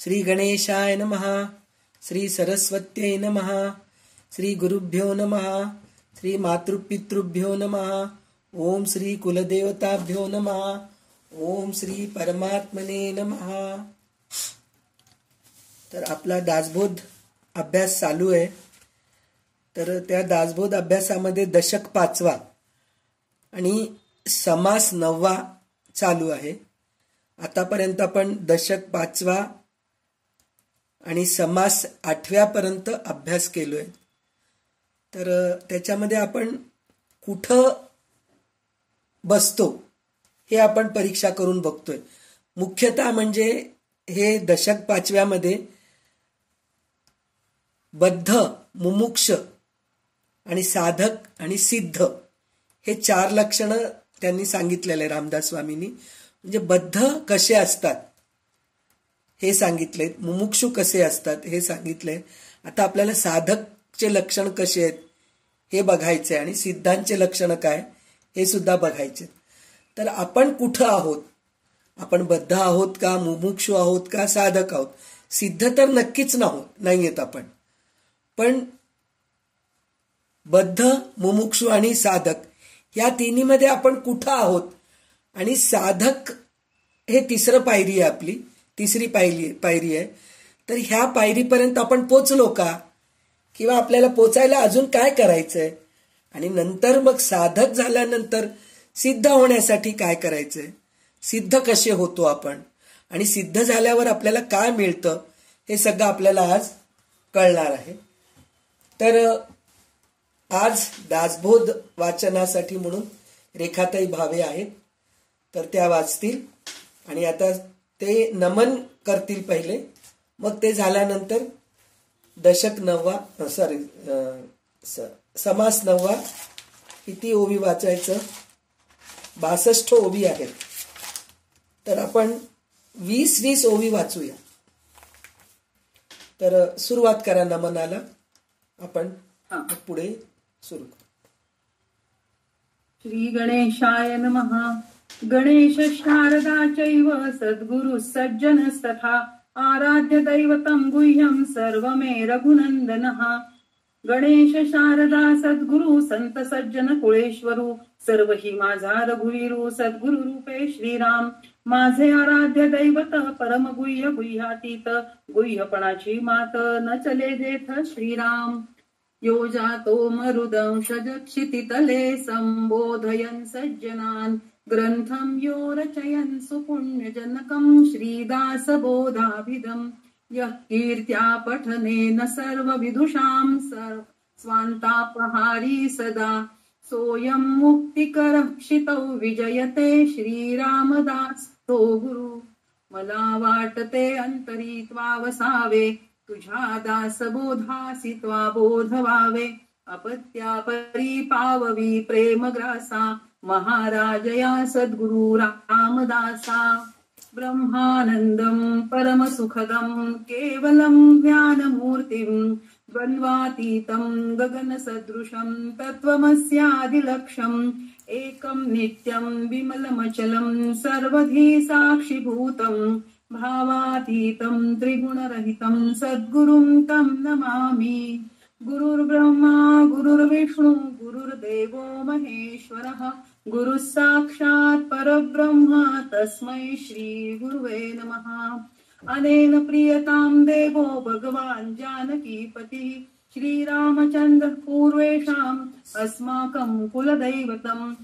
श्री गणेशाय नमः. श्री सरस्वत्यै नमः. श्री गुरुभ्यो नमः. श्री मातृपितृभ्यो नमः. ओम श्री कुलदेवताभ्यो नमः. ओम श्री परमात्मने नमः. तर आपला दासबोध अभ्यास चालू आहे. तर त्या दासबोध अभ्यासामध्ये दशक 5वा आणि समास 9वा चालू आहे. आतापर्यंत आपण दशक 5वा आणि समास 8व्या पर्यंत अभ्यास केलोय. तर त्याच्यामध्ये आपण कुठं बसतो हे आपण परीक्षा करून बघतोय. मुख्यतः म्हणजे हे दशक 5व्यामध्ये बद्ध, मुमुक्ष आणि साधक आणि सिद्ध हे 4 लक्षणं त्यांनी सांगितलेले रामदास स्वामींनी. म्हणजे बद्ध कसे असतात हे सांगितले, मुमुक्षु कसे असतात हे सांगितले. आता आपल्याला साधकचे लक्षण कसे आहेत हे बघायचे आणि सिद्धांचे लक्षण काय हे सुद्धा बघायचे. तर आपण कुठं आहोत? आपण बद्ध आहोत का, मुमुक्षु आहोत का, साधक आहोत? सिद्ध तर नक्कीच नाहीयेत आपण. पण बद्ध, मुमुक्षु आणि साधक या तिन्हीमध्ये आपण कुठं आहोत? आणि साधक हे तिसरी पायरी आहे. तर ह्या पायरीपर्यंत आपण पोचलो का, किंवा आपल्याला पोचायला अजून काय करायचंय? आणि नंतर मग साधक झाल्यानंतर सिद्ध होण्यासाठी काय करायचंय? सिद्ध कसे होतो आपण, आणि सिद्ध झाल्यावर आपल्याला काय मिळतं हे सगळं आपल्याला आज कळणार आहे. तर आज दासबोध वाचनासाठी म्हणून रेखाताई भावे आहेत, तर त्या वाचतील. आणि आता ते नमन करतील पहिले, मग ते झाल्यानंतर दशक 9वा समास 9वा किती ओवी वाचायचं? 62 ओवी आहेत. तर आपण 20 ओवी वाचूया. तर सुरुवात करा नमनाला. आपण पुढे सुरू करू. श्री गणेशाय नमः. गणेश शारदा चैव सद्गुरु सज्जनस्तथा आराध्य दैवतं गुह्यं सर्वमे रघुनंदनः. गणेश शारदा सद्गुरु संत सज्जन कुळेश्वरू सर्व ही माझा रघुवीरू सद्गुरु रूपे श्रीराम. माझे आराध्य दैवत परम गुह्य गुह्यातीत गुह्यपणाची मात न चले जेथ श्रीराम. यो जातो मरुदंशज क्षितितले संबोधयन् सज्जनान् ग्रंथं यो रचयन् सुपुण्यजनकं श्रीदासबोधाभिधम्. यः कीर्त्या पठनेन सर्वविदुषां स्वान्तापहारी सदा सोऽयं मुक्तिकरः क्षितौ विजयते श्रीरामदासो गुरु. मला वाटते अंतरी त्वा वसावे तुझ्या दासबोधासी त्वा बोध व्हावे. अपत्या परी पाववी प्रेमग्रासा महाराजया सद्गुरु रामदासा. ब्रह्मानंदं परमसुखदं केवलं ज्ञानमूर्तिं द्वन्द्वातीतं गगनसदृशं तत्त्वमस्यादिलक्ष्यम्. एकं नित्यं विमलमचलं सर्वधी साक्षिभूतं भावातीतं त्रिगुणरहितं सद्गुरुं तं नमामि. गुरुर्ब्रह्मा गुरुर्विष्णु गुरुर्देवो महेश्वरः गुरुः साक्षात् परब्रह्म तस्मै श्री गुरुवे नमः. अनेन प्रियतां देवो भगवान् जानकीपतिः श्रीरामचन्द्र पूर्वेषाम् अस्माकं कुलदैवतम्.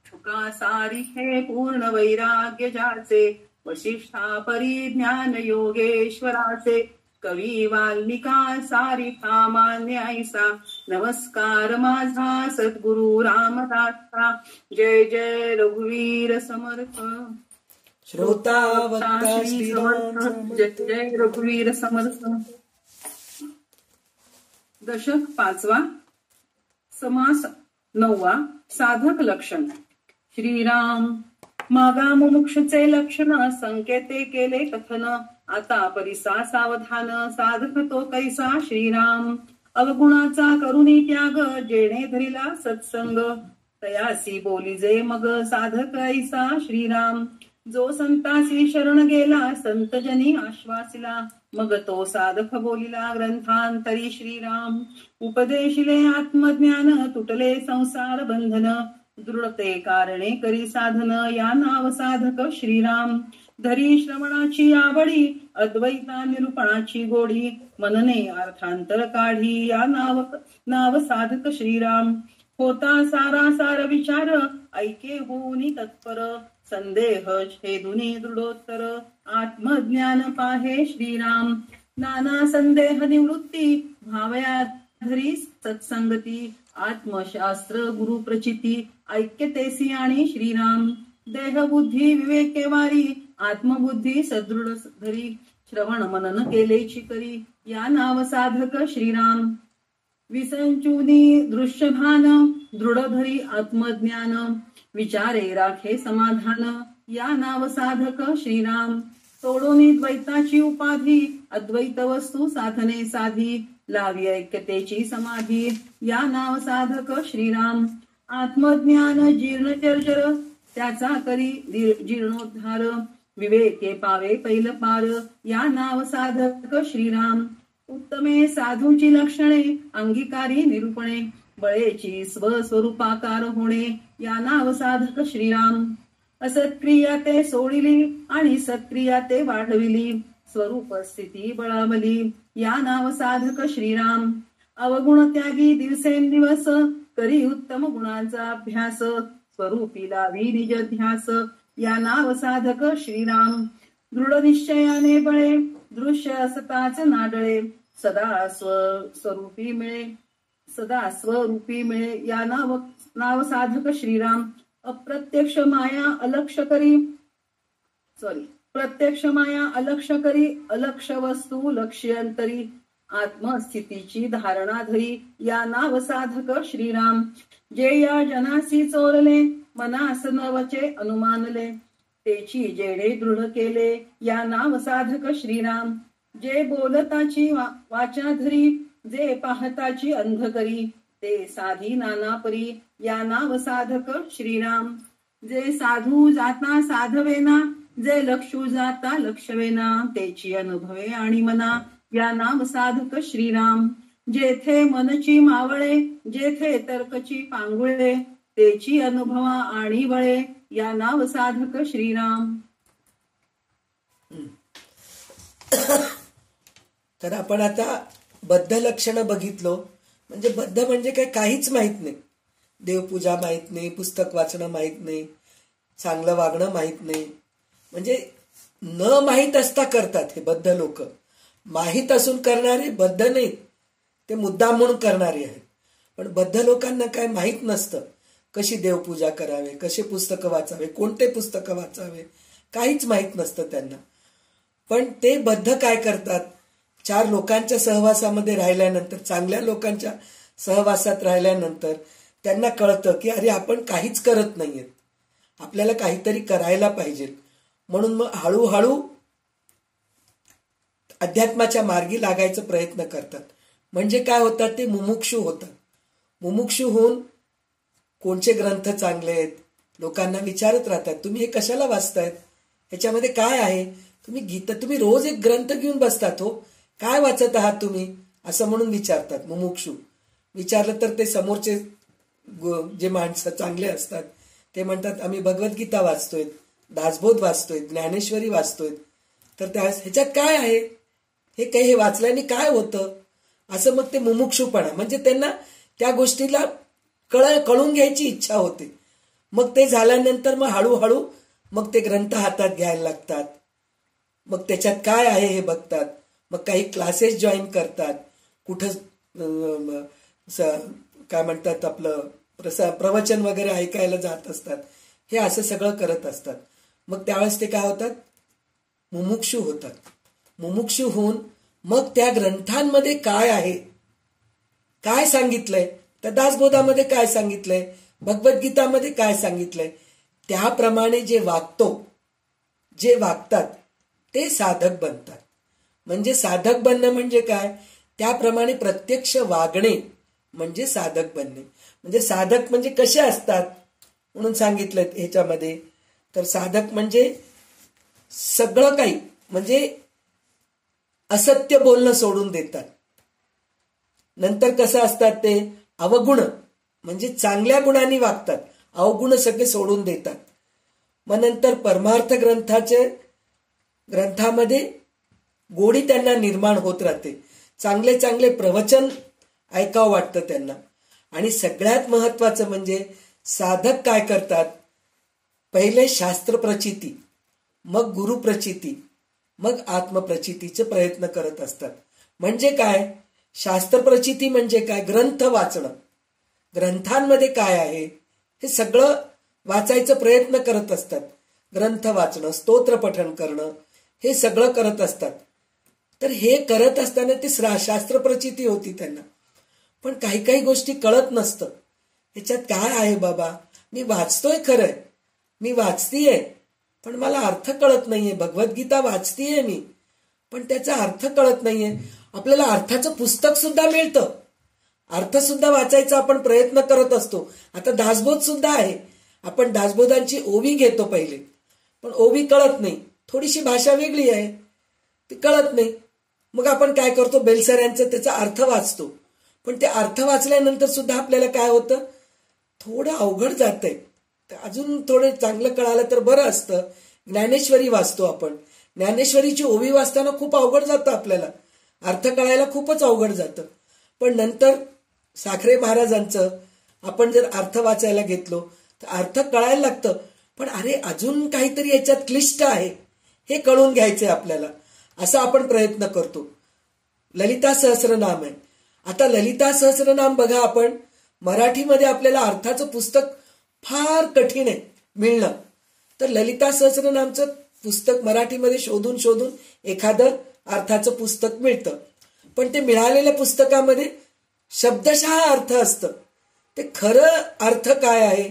शुकासारि हे पूर्ण वैराग्य जाचे वशिष्ठा परिज्ञान योगेश्वराचे. कवी वाल्मिका सारिका मान्य ऐसा नमस्कार माझा सद्गुरु रामदासा. जय जय रघुवीर समर्थ. श्रोता वक्ता श्रीराम. जय जय रघुवीर समर्थ. दशक 5वा समास 9वा साधक लक्षण. श्रीराम. मागा मुमुक्षुचे लक्षण संकेते केले कथन. आता परिसा सावधान साधक तो कैसा श्रीराम. अवगुणाचा करुणी त्याग जेणे धरिला सत्संग. तयासी बोलीजे मग साधक ऐसा श्रीराम. जो संतासी शरण गेला संतजनी आश्वासिला मग तो साधक बोलिला ग्रंथांतरी श्रीराम उपदेशिले आत्मज्ञान तुटले संसार बंधन दृढते कारणे करी साधन या नाव साधक श्रीराम धरी श्रवणाची आवडी अद्वैता निरूपणाची गोडी मनने अर्थांतर काढी या नाव साधक श्रीराम होता सारा सार विचार ऐके होऊनी तत्पर संदेह छेदुनी दृढोत्तर आत्मज्ञान पाहे श्रीराम नाना संदेह निवृत्ती भावया धरी सत्संगती आत्मशास्त्र गुरु प्रचिती ऐक्यतेसी आणि श्रीराम देह बुद्धी विवेके वारी आत्मबुद्धी सदृढ धरी श्रवण मनन केलेची करी या नाव साधक श्रीराम विसंचुनी दृश्यभान दृढ धरी आत्मज्ञान विचारे राखे समाधान या नाव साधक श्रीराम सोडोनी द्वैताची उपाधी अद्वैत वस्तू साधने साधी लावी ऐक्यतेची समाधी या नाव साधक श्रीराम आत्मज्ञान जीर्ण चर्चर त्याचा करी जीर्णोद्धार विवेके पावे पैल पार या नाव साधक श्रीराम उत्तमे साधूची लक्षणे अंगीकारी निरूपणे बळेची स्वस्वरूपाकार होणे या नाव साधक श्रीराम असत्क्रिया ते सोडिली आणि सत्क्रिया ते वाढविली स्वरूप स्थिती बळावली या नाव साधक श्रीराम अवगुण त्यागी दिवसेंदिवस करी उत्तम गुणांचा अभ्यास स्वरूपी लावी निज ध्यास या नाव साधक श्रीराम दृढ निश्चयाने बळे दृश्य असताच नाडळे सदा स्वरूपी मिळे या नाव साधक श्रीराम अप्रत्यक्ष माया अलक्ष करी अलक्ष वस्तू लक्ष्यंतरी आत्मस्थितीची धारणा धरी या नाव साधक श्रीराम जे या जनासी चोरले मनास नवचे अनुमानले तेची जेडे दृढ केले या नाव साधक श्रीराम जे बोलताची वाचा धरी जे पाहताची अंध करी ते साधी नाना परी या नाव साधक श्रीराम जे साधू जाता साधवेना जे लक्षू जाता लक्षवेना तेची अनुभवे आणि मना या नाव साधक श्रीराम जेथे मनची मावळे जेथे तर्कची पांगुळे तेची अनुभवा आणि वळे या नाव साधक श्रीराम. तर आपण आता बद्ध लक्षणं बघितलो. म्हणजे बद्ध म्हणजे काय, काहीच माहित नाही. देवपूजा माहित नाही, पुस्तक वाचणं माहित नाही, चांगलं वागणं माहित नाही. म्हणजे न माहीत असता करतात हे बद्ध लोक. माहीत असून करणारे बद्ध नाहीत, ते मुद्दाम म्हणून करणारे आहेत. पण बद्ध लोकांना काय माहीत नसतं कशी देवपूजा करावे, कसे पुस्तकं वाचावे, कोणते पुस्तकं वाचावे, काहीच माहीत नसतं त्यांना. पण ते बद्ध काय करतात, चार लोकांच्या सहवासामध्ये राहिल्यानंतर, चांगल्या लोकांच्या सहवासात राहिल्यानंतर त्यांना कळतं की अरे आपण काहीच करत नाहीयेत, आपल्याला काहीतरी करायला पाहिजे. म्हणून मग हळूहळू अध्यात्माच्या मार्गी लागायचा प्रयत्न करतात. म्हणजे काय होतात, ते मुमुक्षू होतात. मुमुक्षू होऊन कोणचे ग्रंथ चांगले आहेत लोकांना विचारत राहतात, तुम्ही हे कशाला वाचतायत, ह्याच्यामध्ये काय आहे, तुम्ही गीता, तुम्ही रोज एक ग्रंथ घेऊन बसतात हो, काय वाचत आहात तुम्ही, असं म्हणून विचारतात मुमुक्षू. विचारलं तर ते समोरचे जे माणसं चांगले असतात ते म्हणतात आम्ही भगवद्गीता वाचतोय, दासबोध वाचतोय, ज्ञानेश्वरी वाचतोय. तर ह्याच्यात काय आहे, हे काही हे वाचल्याने काय होतं, असं मग ते मुमुक्षूपणा. म्हणजे त्यांना त्या गोष्टीला कळून घ्यायची इच्छा होते. मग ते झाल्यानंतर मग हळूहळू मग ते ग्रंथ हातात घ्यायला लागतात. मग त्याच्यात काय आहे हे बघतात. मग काही क्लासेस जॉईन करतात, कुठं काय म्हणतात आपलं प्रवचन वगैरे ऐकायला जात असतात. हे असं सगळं करत असतात. मग त्यावेळेस ते काय होतात, मुमुक्षू होतात. मुमुक्षू होऊन मग त्या ग्रंथांमध्ये काय आहे, काय सांगितलंय, त्या दासबोधामध्ये काय सांगितलंय, भगवद्गीतामध्ये काय सांगितलंय, त्याप्रमाणे जे वागतात ते साधक बनतात. म्हणजे साधक बनणं म्हणजे काय, त्याप्रमाणे प्रत्यक्ष वागणे म्हणजे साधक बनणे. म्हणजे साधक म्हणजे कसे असतात म्हणून सांगितलं ह्याच्यामध्ये. तर साधक म्हणजे सगळं काही म्हणजे असत्य बोलणं सोडून देतात. नंतर कसं असतात ते अवगुण म्हणजे चांगल्या गुणांनी वागतात, अवगुण सगळे सोडून देतात. मग नंतर परमार्थ ग्रंथामध्ये गोडी त्यांना निर्माण होत राहते, चांगले चांगले प्रवचन ऐकावं वाटतं त्यांना. आणि सगळ्यात महत्वाचं म्हणजे साधक काय करतात, पहिले शास्त्र प्रचिती, मग गुरु प्रचिती, मग आत्मप्रचितीचे प्रयत्न करत असतात. म्हणजे काय, शास्त्र प्रचिती म्हणजे काय, ग्रंथ वाचणं, ग्रंथांमध्ये काय आहे हे सगळं वाचायचा प्रयत्न करत असतात. ग्रंथ वाचणं, स्तोत्र पठण करणं, हे सगळं करत असतात. तर हे करत असताना ती शास्त्र प्रचिती होती त्यांना. पण काही काही गोष्टी कळत नसतं, ह्याच्यात काय आहे बाबा, मी वाचतोय खरंय, मी वाचतीये पण मला अर्थ कळत नाहीये. भगवद्गीता वाचतीये मी पण त्याचा अर्थ कळत नाहीये. आपल्याला अर्थाचं पुस्तक सुद्धा मिळतं, अर्थ सुद्धा वाचायचा आपण प्रयत्न करत असतो. आता दासबोध सुद्धा आहे, आपण दासबोधांची ओवी घेतो पहिले, पण ओवी कळत नाही, थोडीशी भाषा वेगळी आहे, ती कळत नाही. मग आपण काय करतो, बेलसऱ्यांचा त्याचा अर्थ वाचतो. पण ते अर्थ वाचल्यानंतर सुद्धा आपल्याला काय होतं, थोडं अवघड जातंय, अजून थोडं चांगलं कळालं तर बरं असतं. ज्ञानेश्वरी वाचतो आपण, ज्ञानेश्वरीची ओवी वाचताना खूप अवघड जातं, आपल्याला अर्थ कळायला खूपच अवघड जातं. पण नंतर साखरे महाराजांचं आपण जर अर्थ वाचायला घेतलो तर अर्थ कळायला लागतं, पण अरे अजून काहीतरी याच्यात क्लिष्ट आहे, हे कळून घ्यायचंय आपल्याला, असा आपण प्रयत्न करतो. ललिता सहस्रनाम आहे. आता ललिता सहस्रनाम बघा, आपण मराठीमध्ये आपल्याला अर्थाचं पुस्तक फार कठीण आहे मिळणं. तर ललिता सहस्रनामचं पुस्तक मराठीमध्ये शोधून शोधून एखादं अर्थाचं पुस्तक मिळतं. पण ते मिळालेल्या पुस्तकामध्ये शब्दशः अर्थ असतं, ते खरं अर्थ काय आहे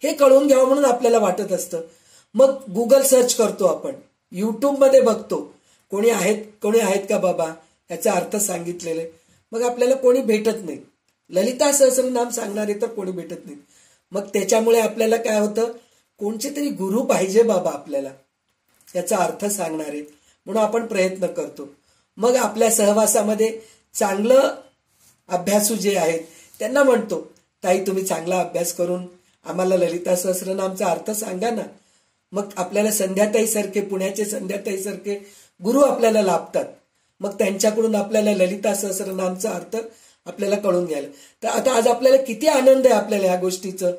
हे कळून घ्यावं म्हणून आपल्याला वाटत असतं. मग गुगल सर्च करतो आपण, युट्यूबमध्ये बघतो कोणी आहेत का बाबा याचा अर्थ सांगितलेले. मग आपल्याला कोणी भेटत नाही, ललिता सहस्रनाम सांगणारे तर कोणी भेटत नाही. मग त्याच्यामुळे आपल्याला काय होतं, कोणचे तरी गुरु पाहिजे बाबा आपल्याला याचा अर्थ सांगणारे, म्हणून आपण प्रयत्न करतो. मग आपल्या सहवासामध्ये चांगलं अभ्यासू जे आहेत त्यांना म्हणतो, ताई तुम्ही चांगला अभ्यास करून आम्हाला ललिता सहस्रनामचा अर्थ सांगा ना. मग आपल्याला संध्याताई सारखे, पुण्याचे संध्याताई सारखे गुरु आपल्याला लाभतात. मग त्यांच्याकडून आपल्याला ललिता सहस्रनामचा अर्थ आपल्याला कळून घ्यायला. तर आता आज आपल्याला किती आनंद आहे आपल्याला या गोष्टीचं,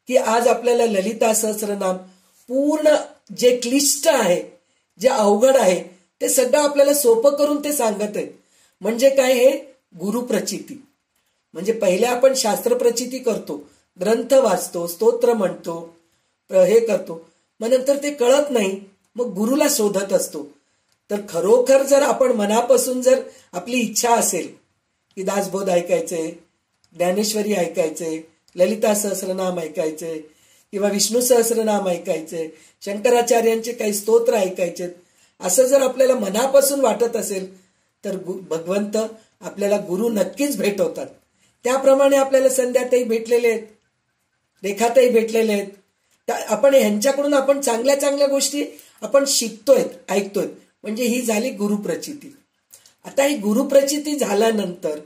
की आज आपल्याला ललिता सहस्रनाम पूर्ण जे क्लिष्ट आहे, जे अवघड आहे, ते सगळं आपल्याला सोपं करून ते सांगत आहेत. म्हणजे काय, हे गुरुप्रचिती. म्हणजे पहिले आपण शास्त्र प्रचिती करतो, ग्रंथ वाचतो, स्तोत्र म्हणतो, हे करतो, मग नंतर ते कळत नाही, मग गुरुला शोधत असतो. तर खरोखर जर आपण मनापासून जर आपली इच्छा असेल की दासबोध ऐकायचे, ज्ञानेश्वरी ऐकायचे, ललिता सहस्रनाम ऐकायचे किंवा विष्णू सहस्रनाम ऐकायचे, शंकराचार्यांचे काही स्तोत्र ऐकायचे, असं जर आपल्याला मनापासून वाटत असेल तर भगवंत आपल्याला गुरु नक्कीच भेटवतात. त्याप्रमाणे आपल्याला संध्याताई भेटलेले आहेत, रेखाताई भेटलेले आहेत. आपण ह्यांच्याकडून आपण चांगल्या चांगल्या गोष्टी आपण शिकतोय, ऐकतोय. म्हणजे ही झाली गुरुप्रचिती. आता ही गुरुप्रचिती झाल्यानंतर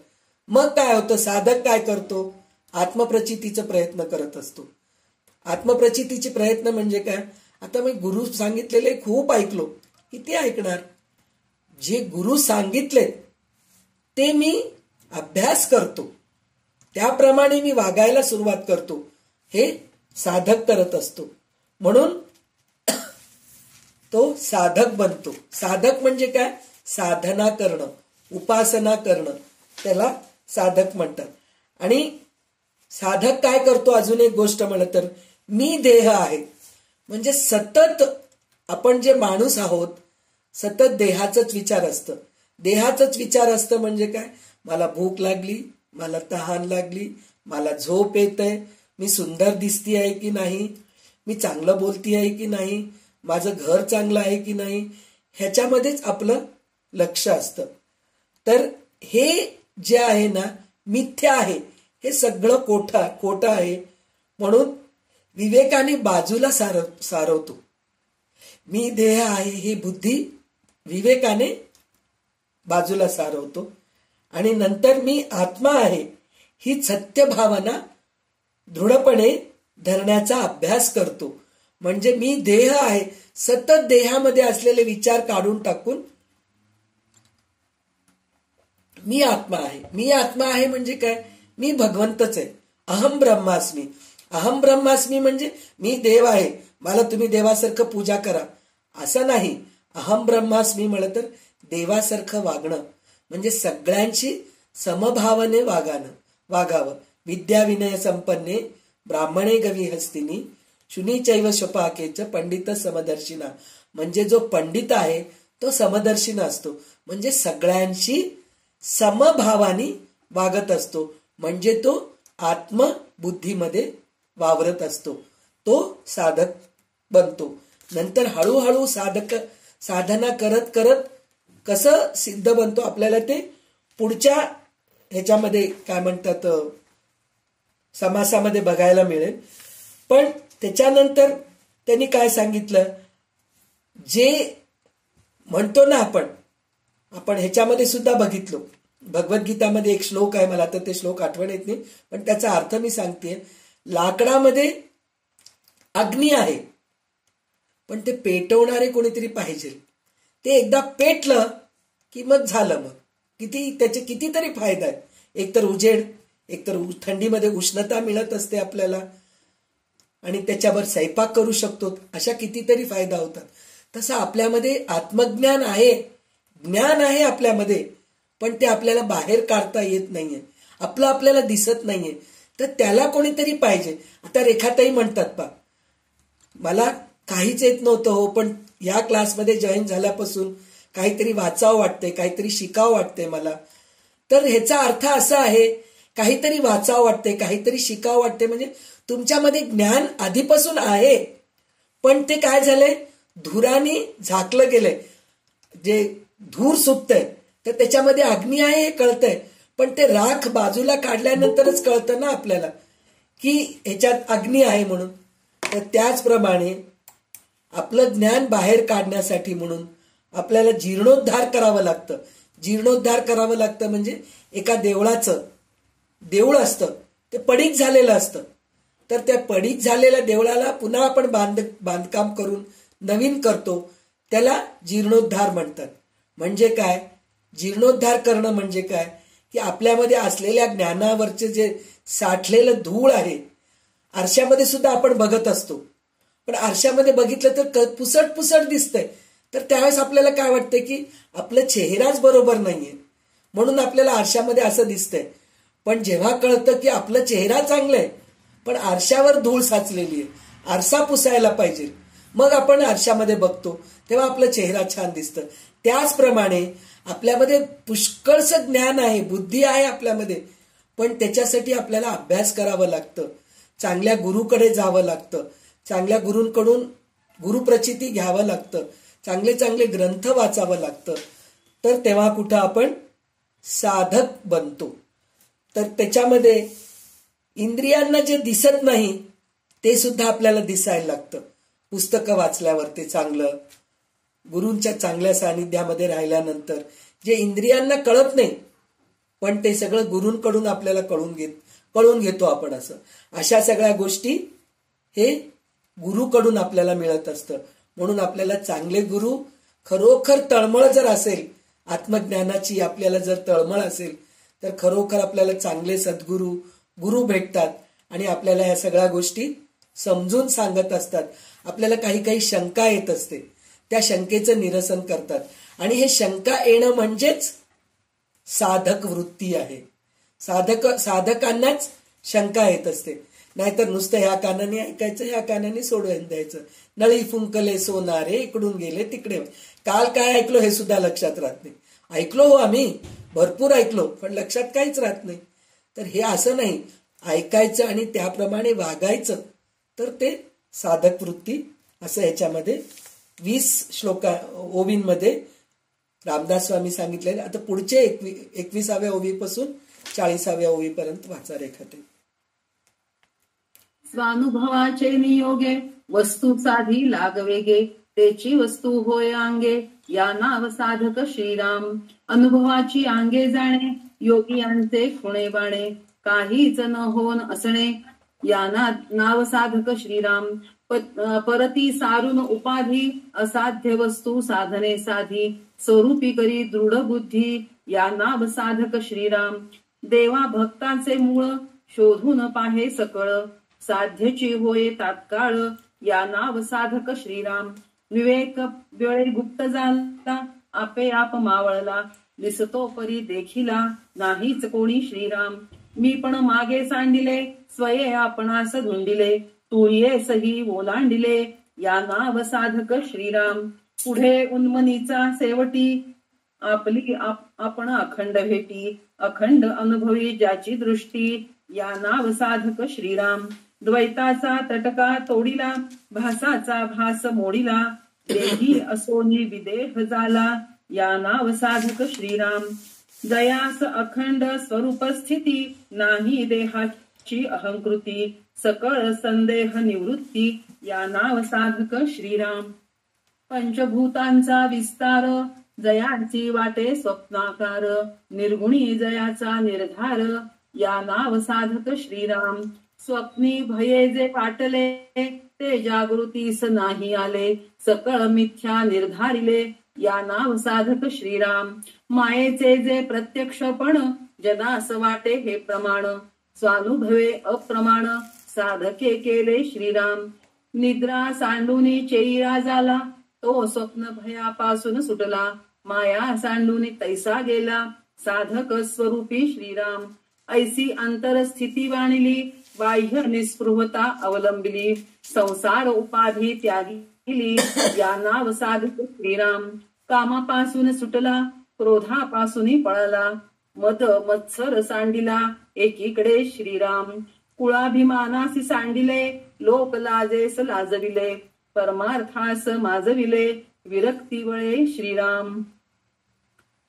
मग काय होतं, साधक काय करतो, आत्मप्रचितीचा प्रयत्न करत असतो. आत्मप्रचितीचे प्रयत्न म्हणजे काय, आता मी गुरु सांगितलेले खूप ऐकलो, किती ऐकणार, जे गुरु सांगितले ते मी अभ्यास करतो, त्याप्रमाणे मी वागायला सुरुवात करतो, हे साधक करत असतो. म्हणून तो साधक बनतो. साधक म्हणजे काय, साधना करणं, उपासना करणं, त्याला साधक म्हणतात. आणि साधक काय करतो, अजून एक गोष्ट म्हणलं तर मी देह आहे. म्हणजे सतत आपण जे माणूस आहोत, सतत देहाचाच विचार असतं. देहाचाच विचार असतं म्हणजे काय, मला भूक लागली, मला तहान लागली, मला झोप येतंय, मी सुंदर दिसती आहे की नाही, मी चांगलं बोलती आहे की नाही, माझं घर चांगलं आहे की नाही, ह्याच्यामध्येच आपलं लक्ष असतं. तर हे जे आहे ना, मिथ्या आहे, हे सगळं खोटं आहे. म्हणून विवेकाने बाजूला सारवतो. मी देह आहे ही बुद्धी विवेकाने बाजूला सारवतो आणि नंतर मी आत्मा आहे ही सत्य भावना दृढपणे धरण्याचा अभ्यास करतो. म्हणजे मी देह आहे, सतत देहामध्ये असलेले विचार काढून टाकून मी आत्मा आहे. मी आत्मा आहे म्हणजे काय? मी भगवंतच आहे. अहम ब्रह्मास्मी. अहम ब्रह्मास्मी म्हणजे मी देव आहे, मला तुम्ही देवासारखं पूजा करा असं नाही. अहम ब्रह्मास्मी म्हणलं तर देवासारखं वागणं म्हणजे सगळ्यांशी समभावाने वागावं. विद्या विनय संपन्ने ब्राह्मणे गवी हस्तिनी शुनीचैव शपाकेच पंडित समदर्शिना. म्हणजे जो पंडित आहे तो समदर्शिना असतो, म्हणजे सगळ्यांशी समभावानी वागत असतो, म्हणजे तो आत्मबुद्धीमध्ये वावरत असतो, तो साधक बनतो. नंतर हळूहळू साधना करत करत कसं सिद्ध बनतो आपल्याला ते पुढच्या ह्याच्यामध्ये काय म्हणतात समासामध्ये बघायला मिळेल. पण त्याच्यानंतर त्यांनी काय सांगितलं, जे म्हणतो ना आपण ह्याच्यामध्ये सुद्धा बघितलो, भगवद्गीतामध्ये एक श्लोक आहे, मला तर ते श्लोक आठवण येत नाही पण त्याचा अर्थ मी सांगते. लाकडामध्ये अग्नी आहे पण ते पेटवणारे कोणीतरी पाहिजे. ते एकदा पेटलं की मग झालं, मग त्याचे कितीतरी फायदा आहे. एकतर उजेड, एकतर थंडीमध्ये उष्णता मिळत असते आपल्याला आणि त्याच्यावर स्वयंपाक करू शकतो, अशा कितीतरी फायदा होतात. तसं आपल्यामध्ये आत्मज्ञान आहे, ज्ञान आहे आपल्यामध्ये, पण ते आपल्याला बाहेर काढता येत नाहीये, आपलं आपल्याला दिसत नाहीये, तर त्याला कोणीतरी पाहिजे. आता रेखाताई म्हणतात पा, मला काहीच येत नव्हतं हो, पण या क्लासमध्ये जॉईन झाल्यापासून काहीतरी वाचावं वाटतंय, काहीतरी शिकावं वाटतंय मला. तर ह्याचा अर्थ असा आहे, काहीतरी वाचावं वाटतंय, काहीतरी शिकावं वाटतंय, म्हणजे तुमच्यामध्ये ज्ञान आधीपासून आहे, पण ते काय झालंय, धुराने झाकलं गेलंय. जे धूर सुटतंय तर त्याच्यामध्ये अग्नी आहे हे कळतंय, पण ते राख बाजूला काढल्यानंतरच कळतं ना आपल्याला की ह्याच्यात अग्नी आहे म्हणून. तर त्याचप्रमाणे आपलं ज्ञान बाहेर काढण्यासाठी म्हणून आपल्याला जीर्णोद्धार करावं लागतं. जीर्णोद्धार करावं लागतं म्हणजे एका देवळाचं देऊळ असतं, ते पडीक झालेलं असतं, तर त्या पडीक झालेल्या देवळाला पुन्हा आपण बांधकाम करून नवीन करतो, त्याला जीर्णोद्धार म्हणतात. म्हणजे काय, जीर्णोद्धार करणं म्हणजे काय की आपल्यामध्ये असलेल्या ज्ञानावरचे जे साठलेलं धूळ आहे, आरशामध्ये सुद्धा आपण बघत असतो, पण आरशामध्ये बघितलं तर पुसट पुसट दिसतंय, तर त्यावेळेस आपल्याला काय वाटतंय की आपला चेहराच बरोबर नाहीये म्हणून आपल्याला आरशामध्ये असं दिसतंय. पण जेव्हा कळतं की आपला चेहरा चांगला आहे पण आरशावर धूळ साचलेली आहे, आरसा पुसायला पाहिजे, मग आपण आरशामध्ये बघतो तेव्हा आपला चेहरा छान दिसतं. त्याचप्रमाणे आपल्यामध्ये पुष्कळसं ज्ञान आहे, बुद्धी आहे आपल्यामध्ये, पण त्याच्यासाठी आपल्याला अभ्यास करावं लागतं, चांगल्या गुरुकडे जावं लागतं, चांगल्या गुरूंकडून गुरुप्रचिती घ्यावं लागतं, चांगले चांगले ग्रंथ वाचावं लागतं, तर तेव्हा कुठं आपण साधक बनतो. तर त्याच्यामध्ये इंद्रियांना जे दिसत नाही ते सुद्धा आपल्याला दिसायला लागतं. पुस्तकं वाचल्यावर ते चांगलं, गुरूंच्या चांगल्या सानिध्यामध्ये राहिल्यानंतर जे इंद्रियांना कळत नाही पण ते सगळं गुरूंकडून आपल्याला कळून घेतो आपण. अशा सगळ्या गोष्टी हे गुरुकडून आपल्याला मिळत असतं. म्हणून आपल्याला चांगले गुरु, खरोखर तळमळ जर असेल आत्मज्ञानाची, आपल्याला जर तळमळ असेल तर खरोखर आपल्याला चांगले सद्गुरू गुरु भेटतात आणि आपल्याला या सगळ्या गोष्टी समजून सांगत असतात. आपल्याला काही काही शंका येत असते, त्या शंकेचं निरसन करतात आणि हे शंका येणं म्हणजेच साधक वृत्ती आहे. साधकांनाच शंका येत असते, नाहीतर नुसतं ह्या कानाने ऐकायचं, ह्या कानाने सोडून द्यायचं. नळी फुंकले सोनारे इकडून गेले तिकडे, काल काय ऐकलो हे सुद्धा लक्षात राहत नाही. ऐकलो हो आम्ही, भरपूर ऐकलो, पण लक्षात काहीच राहत नाही. तर हे असं नाही, ऐकायचं आणि त्याप्रमाणे वागायचं, तर ते साधक वृत्ती असं ह्याच्यामध्ये 20 ओवींमध्ये रामदास स्वामी सांगितलेले. आता पुढचे 21व्या ओवीपासून 40व्या ओवीपर्यंत वाचा रेखाते. स्वानुभवाचे नियोगे वस्तू साधी लागवेगे, तेची वस्तू होय अंगे या नाव साधक श्रीराम. अनुभवाची अंगे जाणे योगियांचे खुणे बाणे काहीच न होन असणे या नाव साधक श्रीराम. परती सारून उपाधी असाध्य वस्तू साधने साधी स्वरूपी करी दृढ बुद्धी या नाव साधक श्रीराम. देवा भक्तांचे मूळ शोधून पाहे सकळ साध्यची होय तात्काळ या नाव साधक श्रीराम. विवेक वेळे गुप्त झाला आपे आप मावळला दिसतो परी देखिला नाहीच कोणी श्रीराम. मी पण मागे सांडिले स्वये आपणास धुंडिले तू ये सही ओलांडिले या नाव साधक श्रीराम. पुढे उन्मनीचा सेवटी आपली आपण अखंड भेटी अखंड अनुभवी ज्याची दृष्टी या नाव साधक श्रीराम. द्वैताचा तटका तोडिला भासाचा भास मोडिला देही असोनी विदेह झाला या नाव साधक श्रीराम. दयास अखंड स्वरूप स्थिती नाही देहाची अहंकृती सकळ संदेह निवृत्ती या नाव साधक श्रीराम. पंचभूतांचा विस्तार जयाची वाटे स्वप्नाकार निर्गुणी जयाचा निर्धार या नाव साधक श्रीराम. स्वप्नी भये जे पाटले ते जागृतीस नाही आले सकळ मिथ्या निर्धारिले या नाव साधक श्रीराम. मायेचे जे प्रत्यक्षपण जनास वाटे हे प्रमाण स्वानुभवे अप्रमाण साधके केले श्रीराम. निद्रा सांडूनी चेईरा झाला तो स्वप्न भयापासून सुटला माया सांडूनी तैसा गेला साधक स्वरूपी श्रीराम. ऐसी अंतरस्थिती वाणिली बाह्य निस्पृहता अवलंबिली संसार उपाधी त्यागिली या नाव साधक श्रीराम. कामापासून सुटला क्रोधापासून पळाला मद मत्सर सांडिला एकीकडे श्रीराम. कुळाभिमानासी सांडिले लोक लाजेस लाजविले परमार्थास माजविले विरक्ती वळे श्रीराम.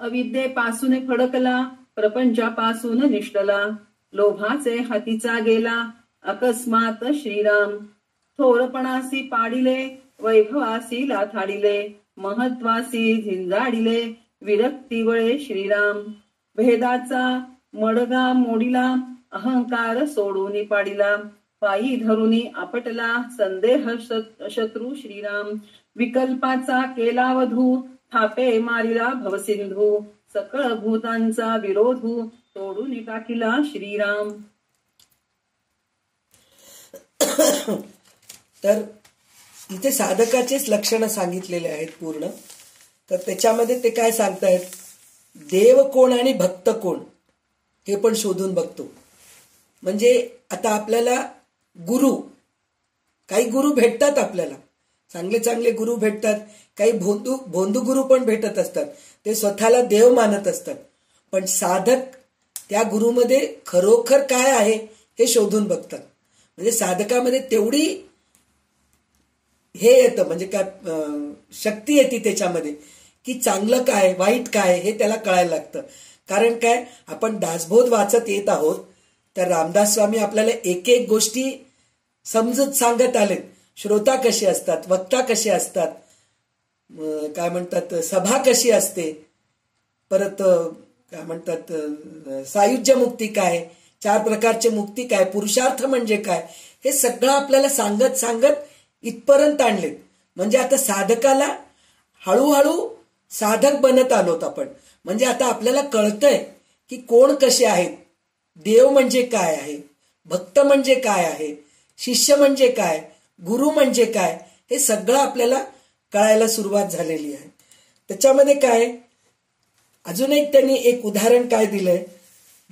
अविद्येपासून फडकला प्रपंचापासून निष्ठला लोभाचे हातीचा गेला अकस्मात श्रीराम. थोरपणासी पाडिले वैभवासी लाथाडिले महत्वासी झिंजाडिले विरक्ती वळे श्रीराम. भेदाचा मडगा मोडिला अहंकार सोडून पाडिला पायी धरुनी आपटला संदेह शत्रू श्रीराम. विकल्पाचा केला वधू थापे मारिला भवसिंधू सकळ भूतांचा विरोधू तोडून टाकिला श्रीराम. तर इथे साधकाचेच लक्षण सांगितलेले आहेत पूर्ण. तर त्याच्यामध्ये ते काय सांगतायत देव कोण आणि भक्त कोण हे पण शोधून बघतो. म्हणजे आता आपल्याला गुरु काही गुरु भेटतात आपल्याला चांगले चांगले गुरु भेटतात काही भोंदू गुरु पण भेटत असतात ते स्वतःला देव मानत असतात. पण साधक त्या गुरुमध्ये खरोखर काय आहे हे शोधून बघतात. म्हणजे साधकामध्ये तेवढी हे येतं म्हणजे काय शक्ती येते त्याच्यामध्ये की चांगलं काय वाईट काय हे त्याला कळायला लागतं. कारण काय आपण दासबोध वाचत येत आहोत तर रामदास स्वामी आपल्याला एक एक गोष्टी समजूत सांगत आलेत. श्रोता कसे असतात वक्ता कसे असतात काय म्हणतात सभा कशी असते परत काय म्हणतात सायुज्य मुक्ती काय 4 प्रकारचे मुक्ती काय पुरुषार्थ म्हणजे काय हे सगळं आपल्याला सांगत सांगत इथपर्यंत आणलेत. म्हणजे आता साधकाला हळूहळू साधक बनत आलोत आपण. म्हणजे आता आपल्याला कळतंय की कोण कसे आहेत देव म्हणजे काय आहे भक्त म्हणजे काय आहे शिष्य म्हणजे काय गुरु म्हणजे काय हे सगळं आपल्याला कळायला सुरुवात झालेली आहे. त्याच्यामध्ये काय अजून एक त्यांनी एक उदाहरण काय दिलंय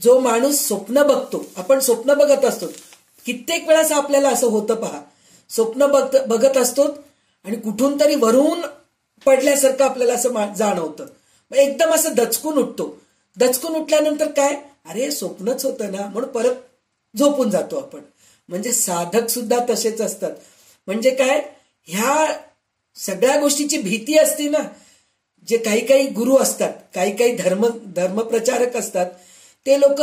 जो माणूस स्वप्न बघतो आपण स्वप्न बघत असतो कित्येक वेळास आपल्याला असं होतं पहा स्वप्न बघत असतो आणि कुठून तरी वरून पडल्यासारखं आपल्याला असं जाणवतं. मग एकदम असं दचकून उठतो. दचकून उठल्यानंतर काय अरे स्वप्नच होतं ना म्हणून परत झोपून जातो आपण. म्हणजे साधक सुद्धा तसेच असतात. म्हणजे काय ह्या सगळ्या गोष्टीची भीती असते ना. जे काही काही गुरु असतात काही काही धर्मप्रचारक असतात ते लोक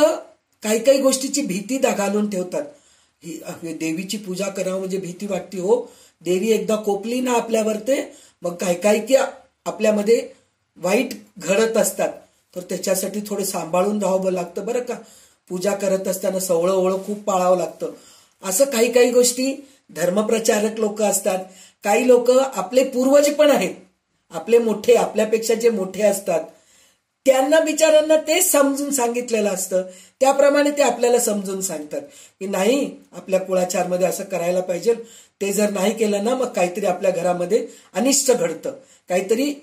काही काही गोष्टीची भीती घालून ठेवतात. देवीची पूजा करावं म्हणजे भीती वाटते हो देवी एकदा कोपली ना आपल्यावर ते मग काय काय की आपल्यामध्ये वाईट घडत असतात. तर त्याच्यासाठी थोडं सांभाळून राहावं लागतं बरं का. पूजा करत असताना सवळं खूप पाळावं लागतं. असं काही काही गोष्टी धर्मप्रचारक लोक असतात. काही लोक आपले पूर्वज पण आहेत, आपले मोठे, आपल्यापेक्षा जे मोठे असतात त्यांना बिचारांना तेच समजून सांगितलेलं असतं. त्याप्रमाणे ते आपल्याला समजून सांगतात की नाही आपल्या कुळाचारमध्ये असं करायला पाहिजे. ते जर नाही केलं ना मग काहीतरी आपल्या घरामध्ये अनिष्ट घडतं, काहीतरी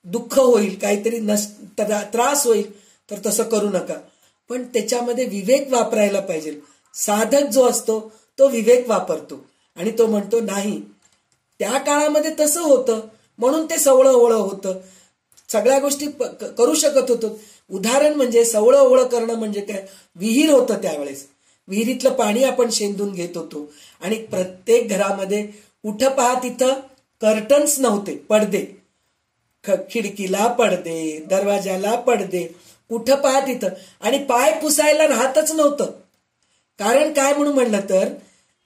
दुःख होईल, काहीतरी त्रास होईल, तर तसं करू नका. पण त्याच्यामध्ये विवेक वापरायला पाहिजे. साधक जो असतो तो विवेक वापरतो आणि तो म्हणतो नाही त्या काळामध्ये तसं होतं म्हणून ते सवळं ओवळं होतं, सगळ्या गोष्टी करू शकत होतो. उदाहरण म्हणजे सवळं ओवळं करणं म्हणजे काय, विहीर होतं त्यावेळेस, विहिरीतलं पाणी आपण शेंदून घेत होतो आणि प्रत्येक घरामध्ये कुठं पहा तिथं कर्टन्स नव्हते, पडदे, खिडकीला पडदे, दरवाजाला पडदे, कुठं पहा तिथं. आणि पाय पुसायला राहतच नव्हतं. कारण काय म्हणून म्हणलं तर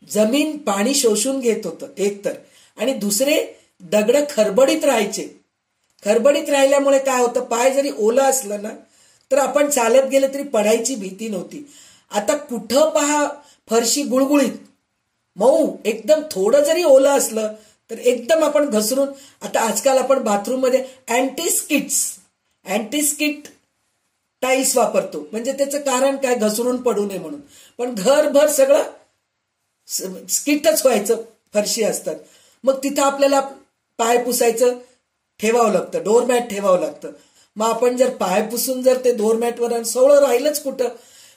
जमीन पाणी शोषून घेत होतं एक तर, आणि दुसरे दगड खरबडीत राहायचे. खरबडीत राहिल्यामुळे काय होतं, पाय जरी ओला असलं ना तर आपण चालत गेलं तरी पडायची भीती नव्हती. आता कुठं पहा फरशी गुळगुळीत मऊ, एकदम थोडं जरी ओलं असलं तर एकदम आपण घसरून. आता आजकाल आपण बाथरूम मध्ये अँटीस्किट टाईल्स वापरतो, म्हणजे त्याचं कारण काय, घसरून पडू नये म्हणून. पण घरभर सगळं स्किटच व्हायचं, फरशी असतात. मग तिथं आपल्याला पाय पुसायचं ठेवावं लागतं, डोरमॅट ठेवावं लागतं. मग आपण जर पाय पुसून जर ते डोरमॅटवर सवळं राहिलंच कुठं.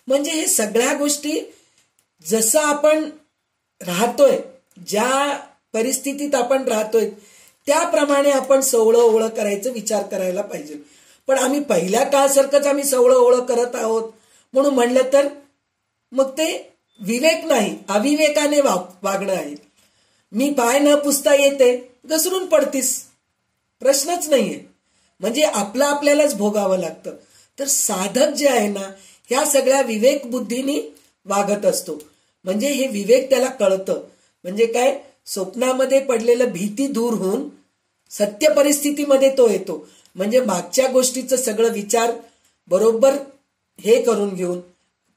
म्हणजे हे सगळ्या गोष्टी जसं आपण राहतोय, ज्या परिस्थितीत आपण राहतोय त्याप्रमाणे आपण सवळं ओवळं करायचं विचार करायला पाहिजे. पण आम्ही पहिल्या काळासारखंच आम्ही सवळं ओवळं करत आहोत म्हणून म्हणलं तर मग ते विवेक नाही, अविवेकाने वागणं आहे. मी पाय न पुसता येते, घसरून पडतीस, प्रश्नच नाहीये. म्हणजे आपलं आपल्यालाच भोगावं लागतं. तर साधक जे आहे ना ह्या सगळ्या विवेक बुद्धीनी वागत असतो. म्हणजे हे विवेक त्याला कळतं. म्हणजे काय, स्वप्नामध्ये पडलेलं भीती दूर होऊन सत्य परिस्थितीमध्ये तो येतो. म्हणजे मागच्या गोष्टीचं सगळं विचार बरोबर हे करून घेऊन,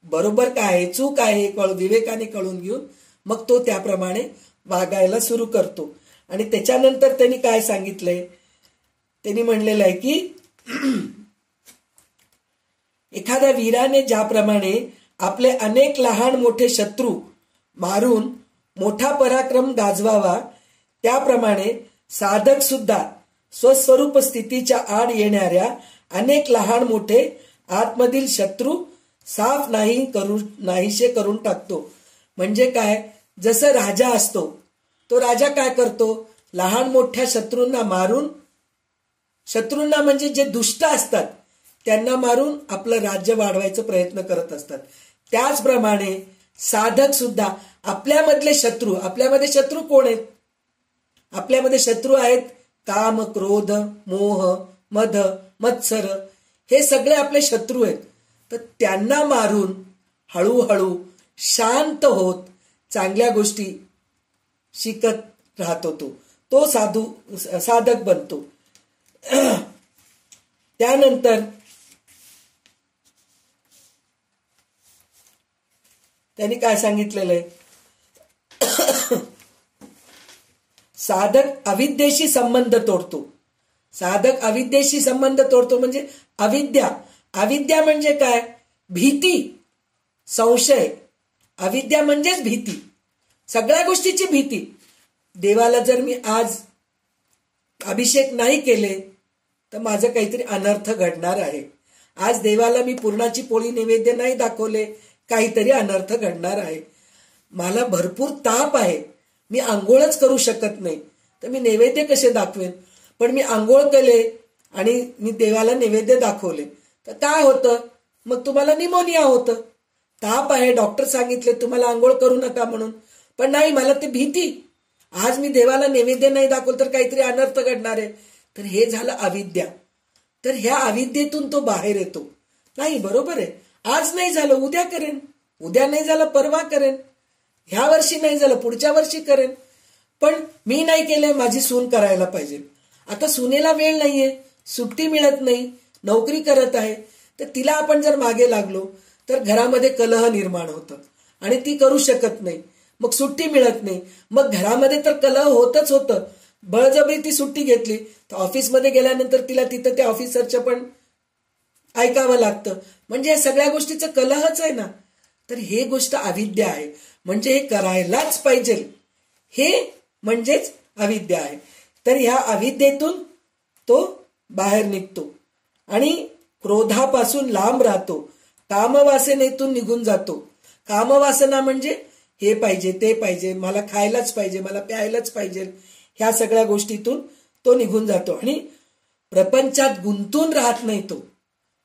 बरोबर काय आहे चूक आहे विवेकाने कळून घेऊन मग तो त्याप्रमाणे वागायला सुरू करतो. आणि त्याच्यानंतर त्यांनी काय सांगितलंय, त्यांनी म्हणलेलं आहे की एखाद्या वीराने ज्याप्रमाणे आपले अनेक लहान मोठे शत्रू मारून मोठा पराक्रम गाजवावा, त्याप्रमाणे साधक सुद्धा स्वस्वरूप स्थितीच्या आड येणाऱ्या अनेक लहान मोठे आतमधील शत्रू साफ नाहीसे करून टाकतो. म्हणजे काय, जसं राजा असतो तो राजा काय करतो, लहान मोठ्या शत्रूंना मारून, शत्रूंना म्हणजे जे दुष्ट असतात त्यांना मारून आपलं राज्य वाढवायचा प्रयत्न करत असतात. त्याचप्रमाणे साधक सुद्धा आपल्यामध्ये शत्रू कोण आहेत, आपल्यामध्ये शत्रू आहेत काम, क्रोध, मोह, मद, मत्सर, हे सगळे आपले शत्रू आहेत. तर त्यांना मारून हळूहळू शांत होत चांगल्या गोष्टी शिकत राहतो तो साधक बनतो. त्यानंतर त्यांनी काय सांगितलेलं आहे, साधक अविद्येशी संबंध तोडतो. साधक अविद्येशी संबंध तोडतो म्हणजे अविद्या म्हणजे काय, भीती, संशय. अविद्या म्हणजेच भीती, सगळ्या गोष्टीची भीती. देवाला जर मी आज अभिषेक नाही केले तर माझं काहीतरी अनर्थ घडणार आहे. आज देवाला मी पुरणाची पोळी नैवेद्य नाही दाखवले, काहीतरी अनर्थ घडणार आहे. मला भरपूर ताप आहे, मी आंघोळच करू शकत नाही, तर मी नैवेद्य कसे दाखवेन. पण मी आंघोळ केले आणि मी देवाला नैवेद्य दाखवले तर काय होतं, मग तुम्हाला निमोनिया होतं. ताप आहे, डॉक्टर सांगितले तुम्हाला आंघोळ करू नका म्हणून, पण नाही, मला ते भीती, आज मी देवाला नैवेद्य नाही दाखवलं तर काहीतरी अनर्थ घडणार आहे. तर हे झालं अविद्या. तर ह्या अविद्येतून तो बाहेर येतो. नाही, बरोबर आहे, आज नाही झालं उद्या करेन, उद्या नाही झालं परवा करेन, ह्या वर्षी नाही झालं पुढच्या वर्षी करेन. पण मी नाही केलंय, माझी सून करायला पाहिजे. आता सुनेला वेळ नाहीये, सुट्टी मिळत नाही, नोकरी करत आहे, तर तिला आपण जर मागे लागलो तर घरामध्ये कलह निर्माण होतं आणि ती करू शकत नाही, मग सुट्टी मिळत नाही, मग घरामध्ये तर कलह होतच होतं. बळजबरी ती सुट्टी घेतली तर ऑफिसमध्ये गेल्यानंतर तिला तिथं त्या ऑफिसरचं पण ऐकावं लागतं. म्हणजे सगळ्या गोष्टीचं कलहच आहे ना. तर हे गोष्ट अविद्या आहे. म्हणजे हे करायलाच पाहिजे, हे म्हणजेच अविद्या आहे. तर ह्या अविद्येतून तो बाहेर निघतो आणि क्रोधापासून लांब राहतो, कामवासनेतून निघून जातो. कामवासना म्हणजे हे पाहिजे, ते पाहिजे, मला खायलाच पाहिजे, मला प्यायलाच पाहिजे, ह्या सगळ्या गोष्टीतून तो निघून जातो आणि प्रपंचात गुंतून राहत नाही. तो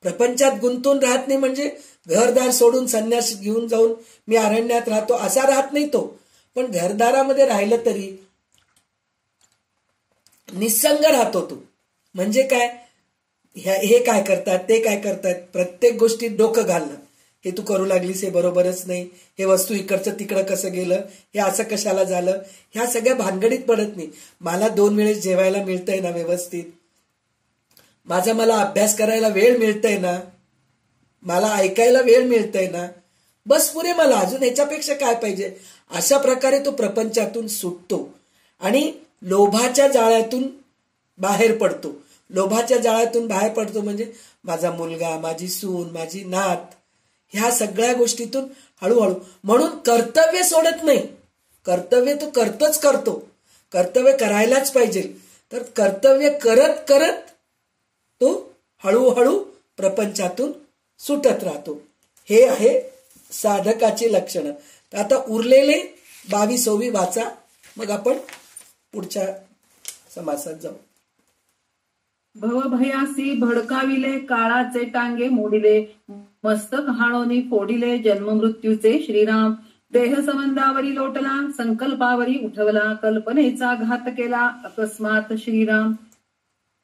प्रपंचात गुंतून राहत नाही म्हणजे घरदार सोडून संन्यास घेऊन जाऊन मी अरण्यात राहतो असा राहत नाही तो. पण घरदारामध्ये राहिलं तरी निसंग राहतो तो. म्हणजे काय, हे काय करतात, ते काय करतात, प्रत्येक गोष्टीत डोकं घालणं. हे तू करू लागलीस, हे बरोबरच नाही, हे वस्तू इकडचं तिकडं कसं गेलं, हे असं कशाला झालं, ह्या सगळ्या भानगडीत पडत नाही. मला 2 वेळेस जेवायला मिळतंय ना व्यवस्थित, मला अभ्यास करायला वेळ मिळतंय ना, मला ऐकायला वेळ मिळतंय ना, बस पुरे, मला अजून ह्याच्यापेक्षा काय पाहिजे. अशा प्रकारे तो प्रपंचातून सुटतो आणि लोभाच्या जाळ्यातून बाहेर पडतो. लोभाच्या जाळ्यातून बाहेर पडतो म्हणजे माझा मुलगा, माझी सून, माझी नात, ह्या सगळ्या गोष्टीतून हळूहळू. म्हणून कर्तव्य सोडत नाही, कर्तव्य तो करतो, कर्तव्य करायलाच पाहिजे. तर कर्तव्य करत करत तो हळूहळू प्रपंचातून सुटत राहतो. हे आहे साधकाची लक्षणं. तर आता उरलेले 22वी वाचा, मग आपण पुढच्या समासात जाऊ. भवभयासी भडकाविले, काळाचे टांगे मोडिले, मस्तक हाणोनी फोडिले, जन्म मृत्यूचे श्रीराम. देह संबंधावरी लोटला, संकल्पावरी उठवला, कल्पनेचा घात केला अकस्मात श्रीराम.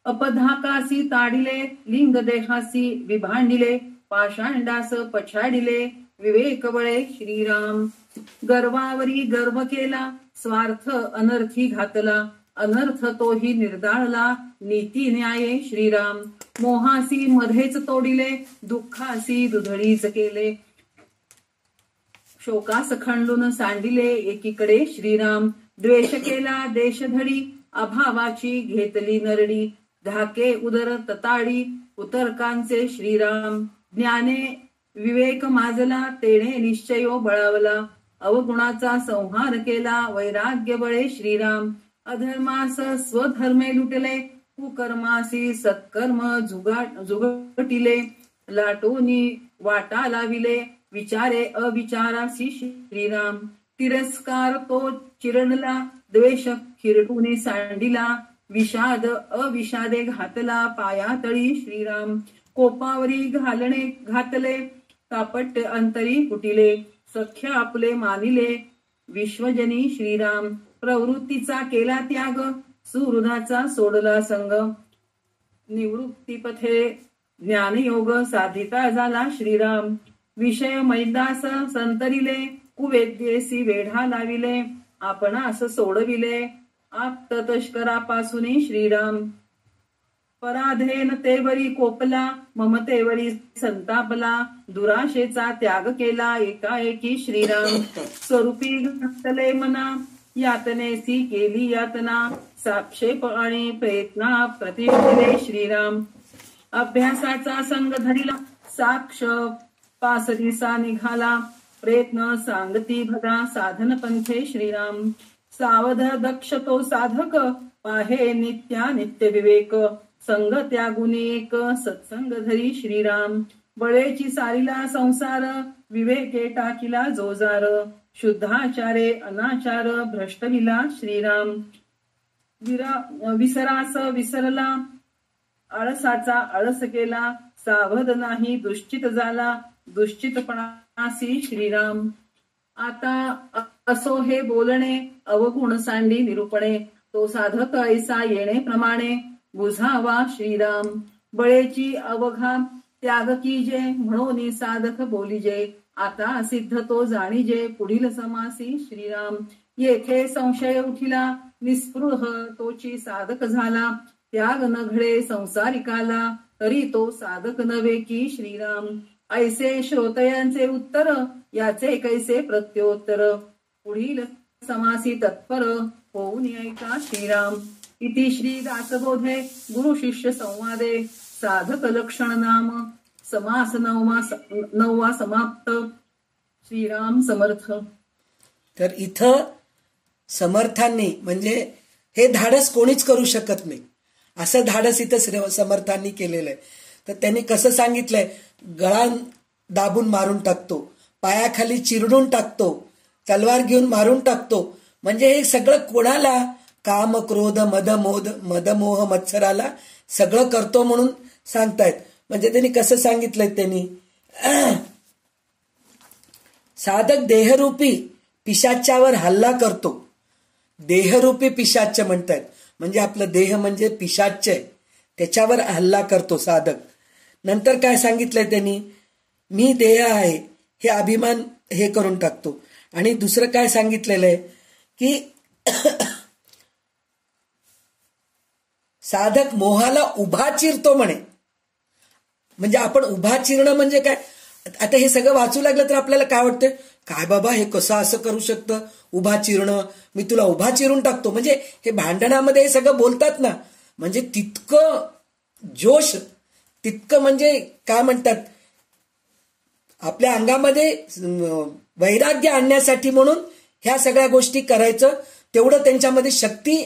अपधाकासी ताडिले, लिंग देहासी विभांडिले, पाषांडास पछाडिले, विवेक बळे श्रीराम. गर्वावरी गर्व केला, स्वार्थ अनर्थी घातला, अनर्थ तोही निर्दाळला, नीती न्याये श्रीराम. मोहासी मध्येच तोडिले, दुःखासी दुधळीच केले, शोकास खंडून सांडिले एकीकडे श्रीराम. द्वेष केला देशधडी, अभावाची घेतली नरडी, धाके उदर तताडी, उतरकांचे श्रीराम. ज्ञाने विवेक माजला, तेणे निश्चयो बळावला, अवगुणाचा संहार केला, वैराग्य बळे श्रीराम. अधर्मास स्वधर्मे लुटले, कुकर्मासी सत्कर्म जुगटिले, लाटोनी वाटा लाविले, विचारे अविचारासी श्रीराम. तिरस्कार तो चिरणला, द्वेष खिरटूने सांडिला, विषाद अविषादे घातला, पायातळी श्रीराम. कोपावरी घातले, कापट्य अंतरी कुटिले, सख्य आपले मानिले, विश्वजनी श्रीराम. प्रवृत्तीचा केला त्याग, सुहृदाचा सोडला संग, निवृत्तीपथे ज्ञानयोग साधिता झाला श्रीराम. विषय मैदास संतरिले, कुवेद्येसी वेढा लाविले, आपणास सोडविले, आप्त तस्करापासून श्रीराम. पराधेन तेवरी कोपला, ममतेवरी संतापला, दुराशेचा त्याग केला एकाएकी श्रीराम. स्वरूपी घातले मना, यातनेसी केली यातना, साक्षेप आणि प्रयत्ना प्रतिष्ठिले श्रीराम. अभ्यासाचा संग धरिला, साक्ष पासरीसा निघाला, प्रयत्न सांगती भगा, साधन पंथे श्रीराम. सावध दक्ष तो साधक, पाहे नित्य विवेक, संग त्यागुनी एक, सत्संग धरी श्रीराम. बळेची सारीला संसार, विवेके टाकिला जोजार, शुद्धाचारे अनाचार भ्रष्टविला श्रीराम. विसरास विसरला, आळसाचा आळस केला, सावध नाही दुश्चित झाला, दुश्चितपणासी श्रीराम. आता असो हे बोलणे, अवगुण सांडी निरूपणे, तो साधक ऐसा येणे प्रमाणे, बुझावा श्रीराम. बळेची अवघा त्याग कीजे, म्हणून साधक बोलिजे, आता सिद्ध तो जाणीजे, पुढील समासी श्रीराम. येथे संशय उठिला निस्पृह तोची साधक झाला. त्याग न घडे संसारिकाला तरी तो साधक नव्हे की श्रीराम. ऐसे श्रोतयांचे उत्तर याचे कैसे प्रत्योत्तर. पुढील समासी तत्पर होऊन ऐका श्रीराम. इति श्री दासबोधे गुरु शिष्य संवादे साधक लक्षण नाम समास नववा समाप्त. श्रीराम समर्थ. तर इथं समर्थांनी म्हणजे हे धाडस कोणीच करू शकत नाही असं धाडस इथं समर्थांनी केलेलं आहे. तर त्यांनी कसं सांगितलंय, गळा दाबून मारून टाकतो, पायाखाली चिरडून टाकतो, तलवार घेऊन मारून टाकतो. म्हणजे हे सगळं कोणाला, काम क्रोध मदमोह मत्सराला सगळं करतो म्हणून सांगतायत. म्हणजे त्यांनी कसं सांगितलंय, त्यांनी साधक देहरूपी पिशाच्यावर हल्ला करतो. देहरूपी पिशाच्य म्हणतायत, म्हणजे आपलं देह म्हणजे पिशाच्य आहे, त्याच्यावर हल्ला करतो साधक. नंतर काय सांगितलंय त्यांनी, मी देह आहे हे अभिमान हे करून टाकतो. आणि दुसरं काय सांगितलेलं आहे की साधक मोहाला उभा चिरतो म्हणे. म्हणजे आपण उभा चिरणं म्हणजे काय, आता हे सगळं वाचू लागलं तर आपल्याला काय वाटतं, काय बाबा हे कसं असं करू शकतं उभा चिरणं, मी तुला उभा चिरून टाकतो. म्हणजे हे भांडणामध्ये हे सगळं बोलतात ना, म्हणजे तितकं जोश, तितकं म्हणजे काय म्हणतात, आपल्या अंगामध्ये वैराग्य आणण्यासाठी म्हणून ह्या सगळ्या गोष्टी करायचं, तेवढं त्यांच्यामध्ये शक्ती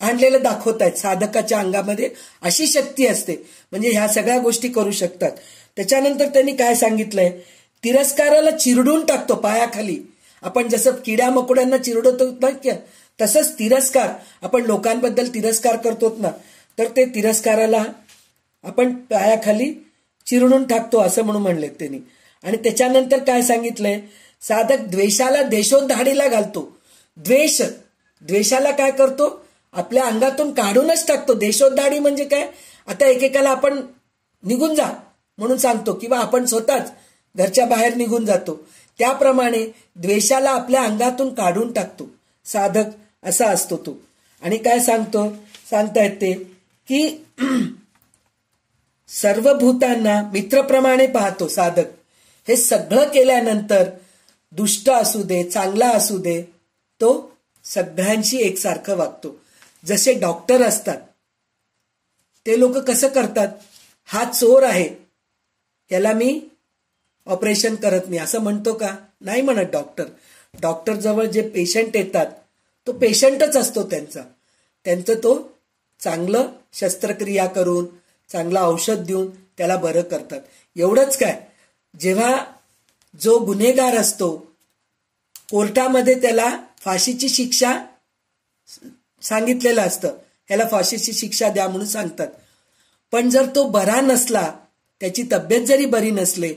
आणलेलं दाखवत आहेत. साधकाच्या अंगामध्ये अशी शक्ती असते, म्हणजे ह्या सगळ्या गोष्टी करू शकतात. त्याच्यानंतर त्यांनी काय सांगितलंय, तिरस्काराला चिरडून टाकतो पायाखाली. आपण जसं किड्या मकोड्यांना चिरडतो ना, तसंच तिरस्कार, आपण लोकांबद्दल तिरस्कार करतो ना, तर ते तिरस्काराला आपण पायाखाली चिरडून टाकतो असं म्हणून म्हणले त्यांनी. आणि त्याच्यानंतर काय सांगितलंय, साधक द्वेषाला देशोधाडीला घालतो. द्वेषाला काय करतो, आपल्या अंगातून काढूनच टाकतो. देशोधाडी म्हणजे काय, आता एकेकाला आपण निघून जा म्हणून सांगतो किंवा आपण स्वतःच घरच्या बाहेर निघून जातो, त्याप्रमाणे द्वेषाला आपल्या अंगातून काढून टाकतो साधक, असा असतो तो. आणि काय सांगतायत ते की सर्व भूतांना मित्रप्रमाणे पाहतो साधक. हे सगळं केल्यानंतर दुष्ट असू दे चांगला असू दे, तो सगळ्यांशी एकसारखं वागतो. जसे डॉक्टर असतात, ते लोक कसं करतात, हा चोर आहे याला मी ऑपरेशन करत नाही असं म्हणतो का, नाही म्हणत. डॉक्टर जवळ जे पेशंट येतात तो पेशंटच असतो त्यांचं तो चांगलं शस्त्रक्रिया करून चांगलं औषध देऊन त्याला बरं करतात. एवढंच काय, जेव्हा जो गुन्हेगार असतो कोर्टामध्ये त्याला फाशीची शिक्षा सांगितलेलं असतं, ह्याला फाशीची शिक्षा द्या म्हणून सांगतात. पण जर तो बरा नसला, त्याची तब्येत जरी बरी नसले,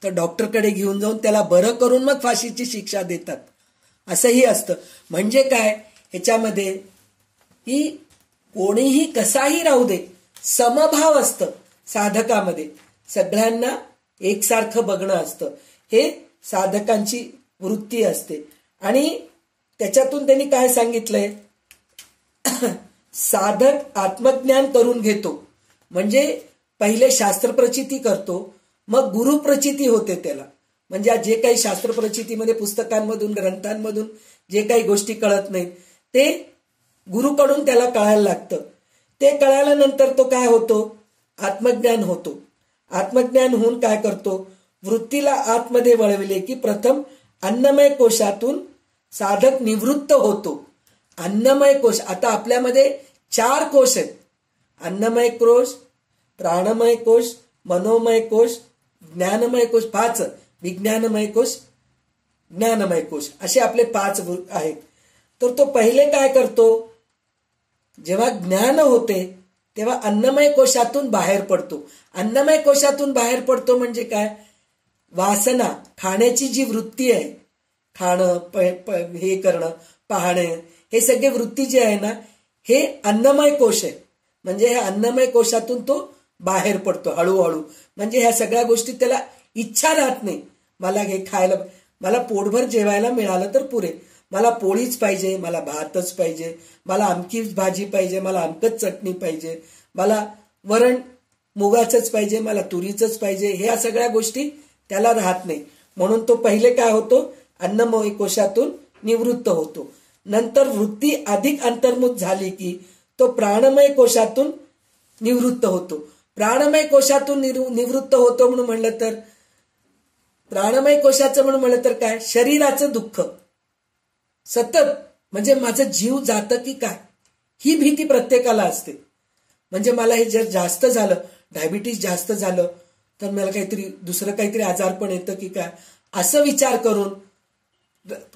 तर डॉक्टरकडे घेऊन जाऊन त्याला बरं करून मग फाशीची शिक्षा देतात. असंही असतं. म्हणजे काय, ह्याच्यामध्ये ही कोणीही कसाही राहू दे, समभाव असतं साधकामध्ये, सगळ्यांना एकसारखं बघणं असतं. हे साधकांची वृत्ती असते. आणि त्याच्यातून त्यांनी काय सांगितलंय, साधक आत्मज्ञान करून घेतो. म्हणजे पहिले शास्त्रप्रचिती करतो, मग गुरुप्रचिती होते त्याला. म्हणजे जे काही शास्त्रप्रचितीमध्ये पुस्तकांमधून ग्रंथांमधून जे काही गोष्टी कळत नाहीत, ते गुरुकडून त्याला कळायला लागतं. ते कळाल्यानंतर तो काय होतो, आत्मज्ञान होतो. आत्मज्ञान होऊन काय करतो, वृत्तीला आतमध्ये वळविले की प्रथम अन्नमय कोशातून साधक निवृत्त होतो. अन्नमय कोश, आता आपल्यामध्ये 4 कोश आहेत, अन्नमय कोश, प्राणमय कोश, मनोमय कोश, ज्ञानमय कोश, 5 विज्ञानमय कोश, ज्ञानमय कोश, असे आपले 5 आहेत. तर तो पहिले काय करतो, जेव्हा ज्ञान होते तेव्हा अन्नमय कोशातून बाहेर पडतो. अन्नमय कोशातून बाहेर पडतो म्हणजे काय, वासना, खाण्याची जी वृत्ती आहे, खाणं हे करणं पाहणं, हे सगळे वृत्ती जे आहे ना, हे अन्नमय कोश आहे. म्हणजे ह्या अन्नमय कोशातून तो बाहेर पडतो हळूहळू. म्हणजे ह्या सगळ्या गोष्टी त्याला इच्छा राहत नाही, मला हे खायला, मला पोटभर जेवायला मिळालं तर पुरे, मला पोळीच पाहिजे, मला भातच पाहिजे, मला अमकीच भाजी पाहिजे, मला अमकच चटणी पाहिजे, मला वरण मुगाचंच पाहिजे, मला तुरीचंच पाहिजे, ह्या सगळ्या गोष्टी त्याला राहत नाही. म्हणून तो पहिले काय होतो, अन्नमय कोशातून निवृत्त होतो. नंतर वृत्ती अधिक अंतर्मुख झाली की तो प्राणमय कोशातून निवृत्त होतो. प्राणमय कोशातून निवृत्त होतो म्हणून म्हणलं तर, प्राणमय कोशाचं म्हणून म्हणलं तर काय, शरीराचं दुःख सतत, म्हणजे माझं जीव जातं की काय, ही भीती प्रत्येकाला असते. म्हणजे मला हे जर जास्त झालं, डायबिटीज जास्त झालं तर मला काहीतरी दुसरं काहीतरी आजार पण येतं की काय, असं विचार करून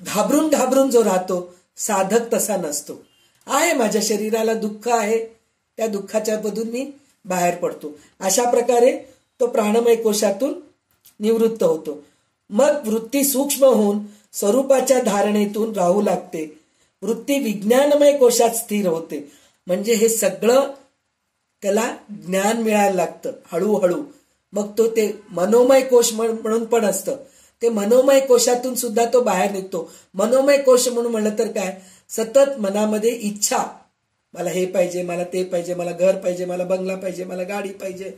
घाबरून घाबरून जो राहतो, साधक तसा नसतो. आहे माझ्या शरीराला दुःख आहे, त्या दुःखाच्या मधून मी बाहेर पडतो. अशा प्रकारे तो प्राणमय कोशातून निवृत्त होतो. मग वृत्ती सूक्ष्म होऊन स्वरूपाच्या धारणेतून राहू लागते. वृत्ती विज्ञानमय कोशात स्थिर होते. म्हणजे हे सगळं त्याला ज्ञान मिळायला लागतं हळूहळू. मग तो ते मनोमय कोश म्हणून पण असतं, ते मनोमय कोशातून सुद्धा तो बाहेर निघतो. मनोमय कोश म्हणून म्हणलं तर काय, सतत मनामध्ये इच्छा, मला हे पाहिजे, मला ते पाहिजे, मला घर पाहिजे, मला बंगला पाहिजे, मला गाडी पाहिजे,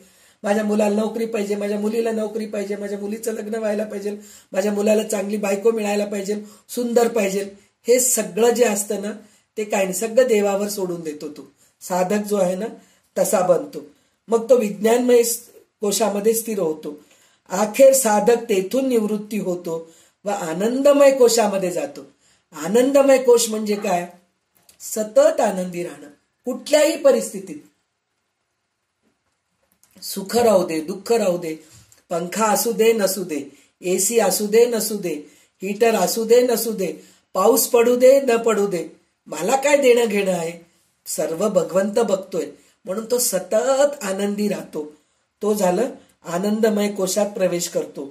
माझ्या मुलाला नोकरी पाहिजे, माझ्या मुलीला नोकरी पाहिजे, माझ्या मुलीचं लग्न व्हायला पाहिजे, माझ्या मुलाला चांगली बायको मिळायला पाहिजे, सुंदर पाहिजे. हे सगळं जे असतं ना, ते काय नाही, सगळं देवावर सोडून देतो तो. साधक जो आहे ना तसा बनतो. मग तो विज्ञानमय कोशामध्ये स्थिर होतो. अखेर साधक तेथून निवृत्ती होतो व आनंदमय कोशामध्ये जातो. आनंदमय कोश म्हणजे काय, सतत आनंदी राहणं कुठल्याही परिस्थितीत. सुख राहू दे, दुःख राहू दे, पंखा असू दे नसू दे, एसी असू दे नसू दे, हीटर असू दे नसू दे, पाऊस पडू दे न पडू दे, मला काय देणं घेणं आहे, सर्व भगवंत बघतोय. म्हणून तो सतत आनंदी राहतो. तो झालं आनंदमय कोशात प्रवेश करतो.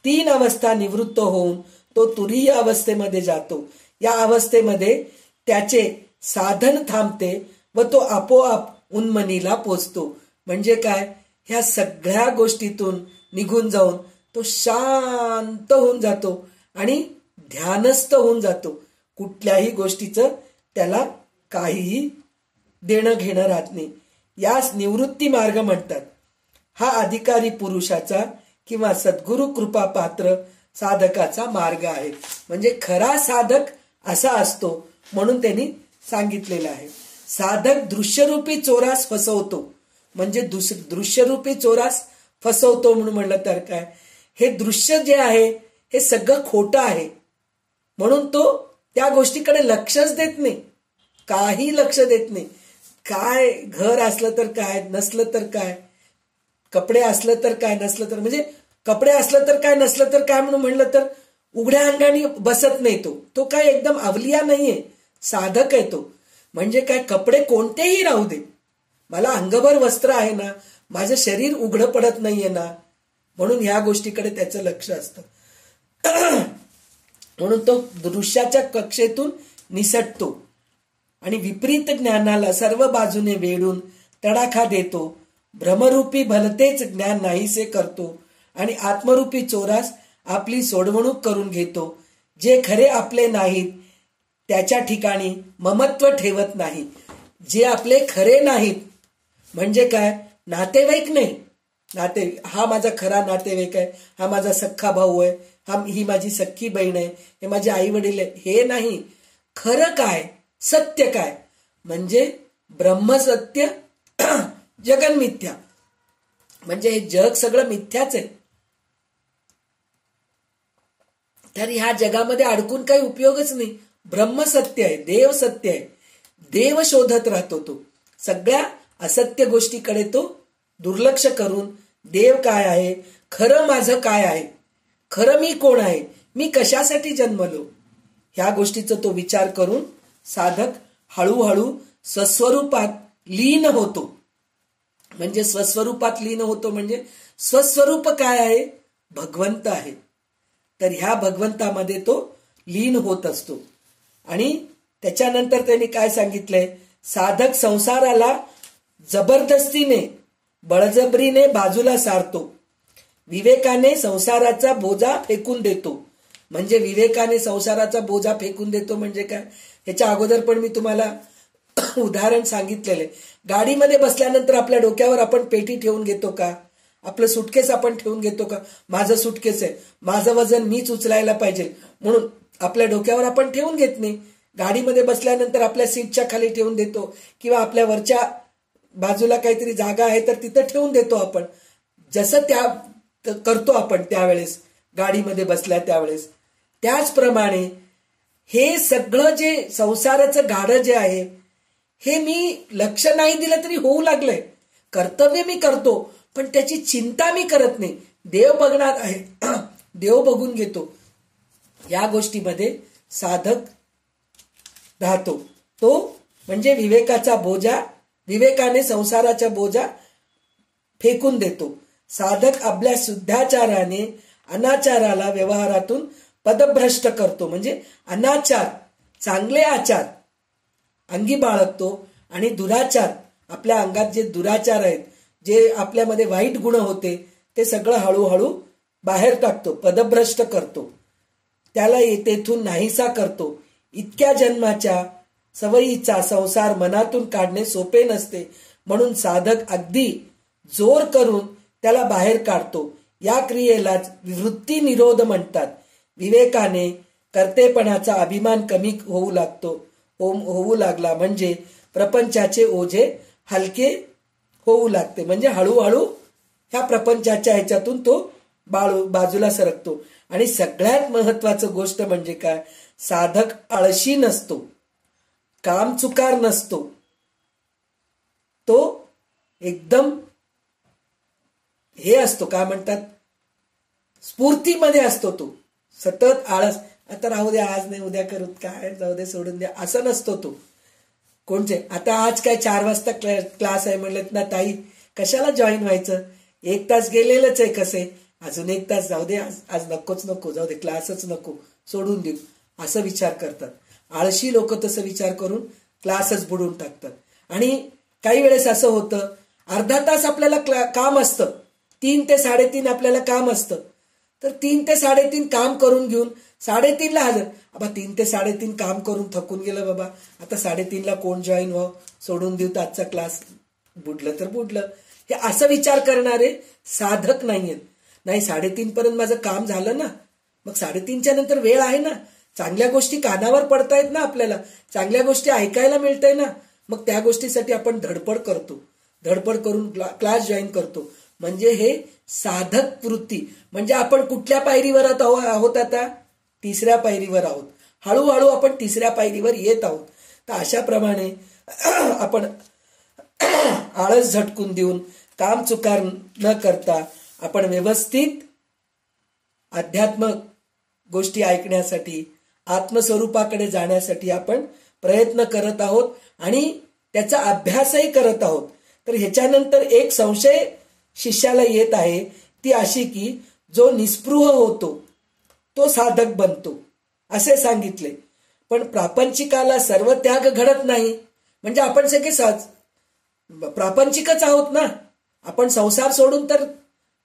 3 अवस्था निवृत्त होऊन तो तुरीय अवस्थेमध्ये जातो. या अवस्थेमध्ये त्याचे साधन थांबते व तो आपोआप उन्मनीला पोचतो. म्हणजे काय, ह्या सगळ्या गोष्टीतून निघून जाऊन तो शांत होऊन जातो आणि ध्यानस्थ होऊन जातो. कुठल्याही गोष्टीचं त्याला काहीही देणं घेणं राहत नाही. यास निवृत्ती मार्ग म्हणतात. हा अधिकारी पुरुषाचा किंवा सद्गुरु कृपा पात्र साधकाचा मार्ग आहे. म्हणजे खरा साधक असा असतो म्हणून त्यांनी सांगितलेलं आहे. साधक दृश्यरूपी चोरास फसवतो. म्हणजे दृश्यरूपी चोरास फसवतो म्हणून म्हणलं तर काय, हे दृश्य जे आहे हे सगळं खोटं आहे म्हणून तो त्या गोष्टीकडे लक्षच देत नाही, काही लक्ष देत नाही. काय घर असलं तर काय, नसलं तर काय, कपडे असलं तर काय, नसलं तर, म्हणजे कपडे असलं तर काय, नसलं तर काय म्हणून म्हणलं तर उघड्या अंगाने बसत नाही. तो काय एकदम अवलिया नाहीये, साधक आहे तो. म्हणजे काय, कपडे कोणतेही राहू दे, मला अंगभर वस्त्र आहे ना, माझं शरीर उघडं पडत नाहीये ना, म्हणून ह्या गोष्टीकडे त्याचं लक्ष असतं. म्हणून तो दृश्याच्या कक्षेतून निसटतो आणि विपरीत ज्ञानाला सर्व बाजूने वेढून तडाखा देतो. भ्रमरूपी भलतेच ज्ञान नाहीसे करतो आणि आत्मरूपी चोरास आपली सोडवणूक करून घेतो. जे खरे आपले नाहीत त्याच्या ठिकाणी ममत्व ठेवत नाही. जे आपले खरे नाहीत म्हणजे काय, नातेवाईक नाही, हा माझा खरा नातेवाईक आहे, हा माझा सख्खा भाऊ आहे, ही माझी सख्खी बहीण आहे, हे माझे आई वडील आहे, हे नाही. खरं काय, सत्य काय, म्हणजे ब्रह्मसत्य जगन मिथ्या. म्हणजे हे जग सगळं मिथ्याच आहे. तर ह्या जगामध्ये अडकून काही उपयोगच नाही. ब्रह्म सत्य आहे, देव सत्य आहे. देव शोधत राहतो तो. सगळ्या असत्य गोष्टीकडे तो दुर्लक्ष करून देव काय आहे, खरं माझं काय आहे, खरं मी कोण आहे, मी कशासाठी जन्मलो, ह्या गोष्टीचा तो विचार करून साधक हळूहळू स्वस्वरूपात लीन होतो. म्हणजे स्वस्वरूपात लीन होतो म्हणजे स्वस्वरूप काय आहे, भगवंत आहे. तर ह्या भगवंतामध्ये तो लीन होत असतो. आणि त्याच्यानंतर त्यांनी काय सांगितलंय, साधक संसाराला जबरदस्तीने बळजबरीने बाजूला सारतो. विवेकाने संसाराचा बोजा फेकून देतो. म्हणजे विवेकाने संसाराचा बोजा फेकून देतो म्हणजे काय, ह्याच्या अगोदर पण मी तुम्हाला उदाहरण सांगितलेलं आहे. गाडीमध्ये बसल्यानंतर आपल्या डोक्यावर आपण पेटी ठेवून घेतो का? आपलं सुटकेस आपण ठेवून घेतो का? माझं सुटकेस आहे, माझं वजन मीच उचलायला पाहिजे म्हणून आपल्या डोक्यावर आपण ठेवून घेत नाही. गाडीमध्ये बसल्यानंतर आपल्या सीटच्या खाली ठेवून देतो किंवा आपल्या वरच्या बाजूला काहीतरी जागा आहे तर तिथं ठेवून देतो आपण. जसं त्या करतो आपण त्यावेळेस गाडीमध्ये बसल्या त्यावेळेस, त्याचप्रमाणे हे सगळं जे संसाराचं गाडं जे आहे हे मी लक्ष नाही दिलं तरी होऊ लागलंय. कर्तव्य मी करतो पण त्याची चिंता मी करत नाही. देव बघणार आहे, देव बघून घेतो. या गोष्टीमध्ये साधक राहतो. तो म्हणजे विवेकाचा बोजा, विवेकाने संसाराचा बोजा फेकून देतो. साधक आपल्या शुद्धाचाराने अनाचाराला व्यवहारातून पदभ्रष्ट करतो. म्हणजे अनाचार, चांगले आचार अंगी बाळगतो आणि दुराचार, आपल्या अंगात जे दुराचार आहेत, जे आपल्यामध्ये वाईट गुण होते ते सगळं हळूहळू बाहेर टाकतो, पदभ्रष्ट करतो, त्याला तेथून नाहीसा करतो. इतक्या जन्माच्या सवयीचा संसार मनातून काढणे सोपे नसते, म्हणून साधक अगदी जोर करून त्याला बाहेर काढतो. या क्रियेलाच वृत्ती निरोध म्हणतात. विवेकाने कर्तेपणाचा अभिमान कमी होऊ लागला म्हणजे प्रपंचाचे ओझे हलके होऊ लागते. म्हणजे हळूहळू ह्या प्रपंचाच्या ह्याच्यातून तो बाजूला सरकतो. आणि सगळ्यात महत्वाचं गोष्ट म्हणजे काय, साधक आळशी नसतो, कामचुकार नसतो, तो एकदम हे असतो, काय म्हणतात, स्फूर्तीमध्ये असतो. तो सतत आळस, आता राहू द्या, आज नाही उद्या करू, काय जाऊ दे, सोडून द्या, असं नसतो तो. कोणते आता आज काय 4 वाजता क्लास आहे म्हणलं ना ताई, कशाला जॉईन व्हायचं, 1 तास गेलेलंच आहे, कसे अजून 1 तास जाऊ दे, आज नको जाऊ दे, क्लासच नको, सोडून देऊ, असं विचार करतात. आळशी लोक तसं विचार करून क्लासच बुडून टाकतात. आणि काही वेळेस असं होतं, अर्धा तास आपल्याला काम असतं, 3 ते 3:30 आपल्याला काम असतं, तर 3 ते 3:30 काम करून घेऊन 3:30ला हजर. बाबा 3 ते 3:30 काम करून थकून गेलं बाबा, आता 3:30ला कोण जॉईन व्हावं, सोडून देऊ तर आजचा क्लास, बुडलं तर बुडलं, हे असं विचार करणारे साधक नाहीयेत. नाही, 3:30 पर्यंत माझं काम झालं ना, मग 3:30च्या नंतर वेळ आहे ना, चांगल्या गोष्टी कानावर पडतायत ना, आपल्याला चांगल्या गोष्टी ऐकायला मिळतंय ना, मग त्या गोष्टीसाठी आपण धडपड करतो, धडपड करून क्लास जॉईन करतो. म्हणजे हे साधक वृत्ती. म्हणजे आपण कुठल्या पायरीवर आहोत, आता 3ऱ्या पायरीवर आहोत, हळूहळू आपण 3ऱ्या पायरीवर येत आहोत. तर अशा प्रमाणे आपण आळस झटकून देऊन, काम चुकार न करता आपण व्यवस्थित अध्यात्म गोष्टी ऐकण्यासाठी, आत्मस्वरूपाकडे जाण्यासाठी आपण प्रयत्न करत आहोत आणि त्याचा अभ्यासही करत आहोत. तर ह्याच्यानंतर एक संशय शिष्याला येत आहे, ती अशी की जो निस्पृह होतो तो साधक बनतो असे सांगितले. पण प्रापंचिकाला सर्व त्याग घडत नाही. म्हणजे आपण सगळे प्रापंचिकच आहोत ना, आपण संसार सोडून तर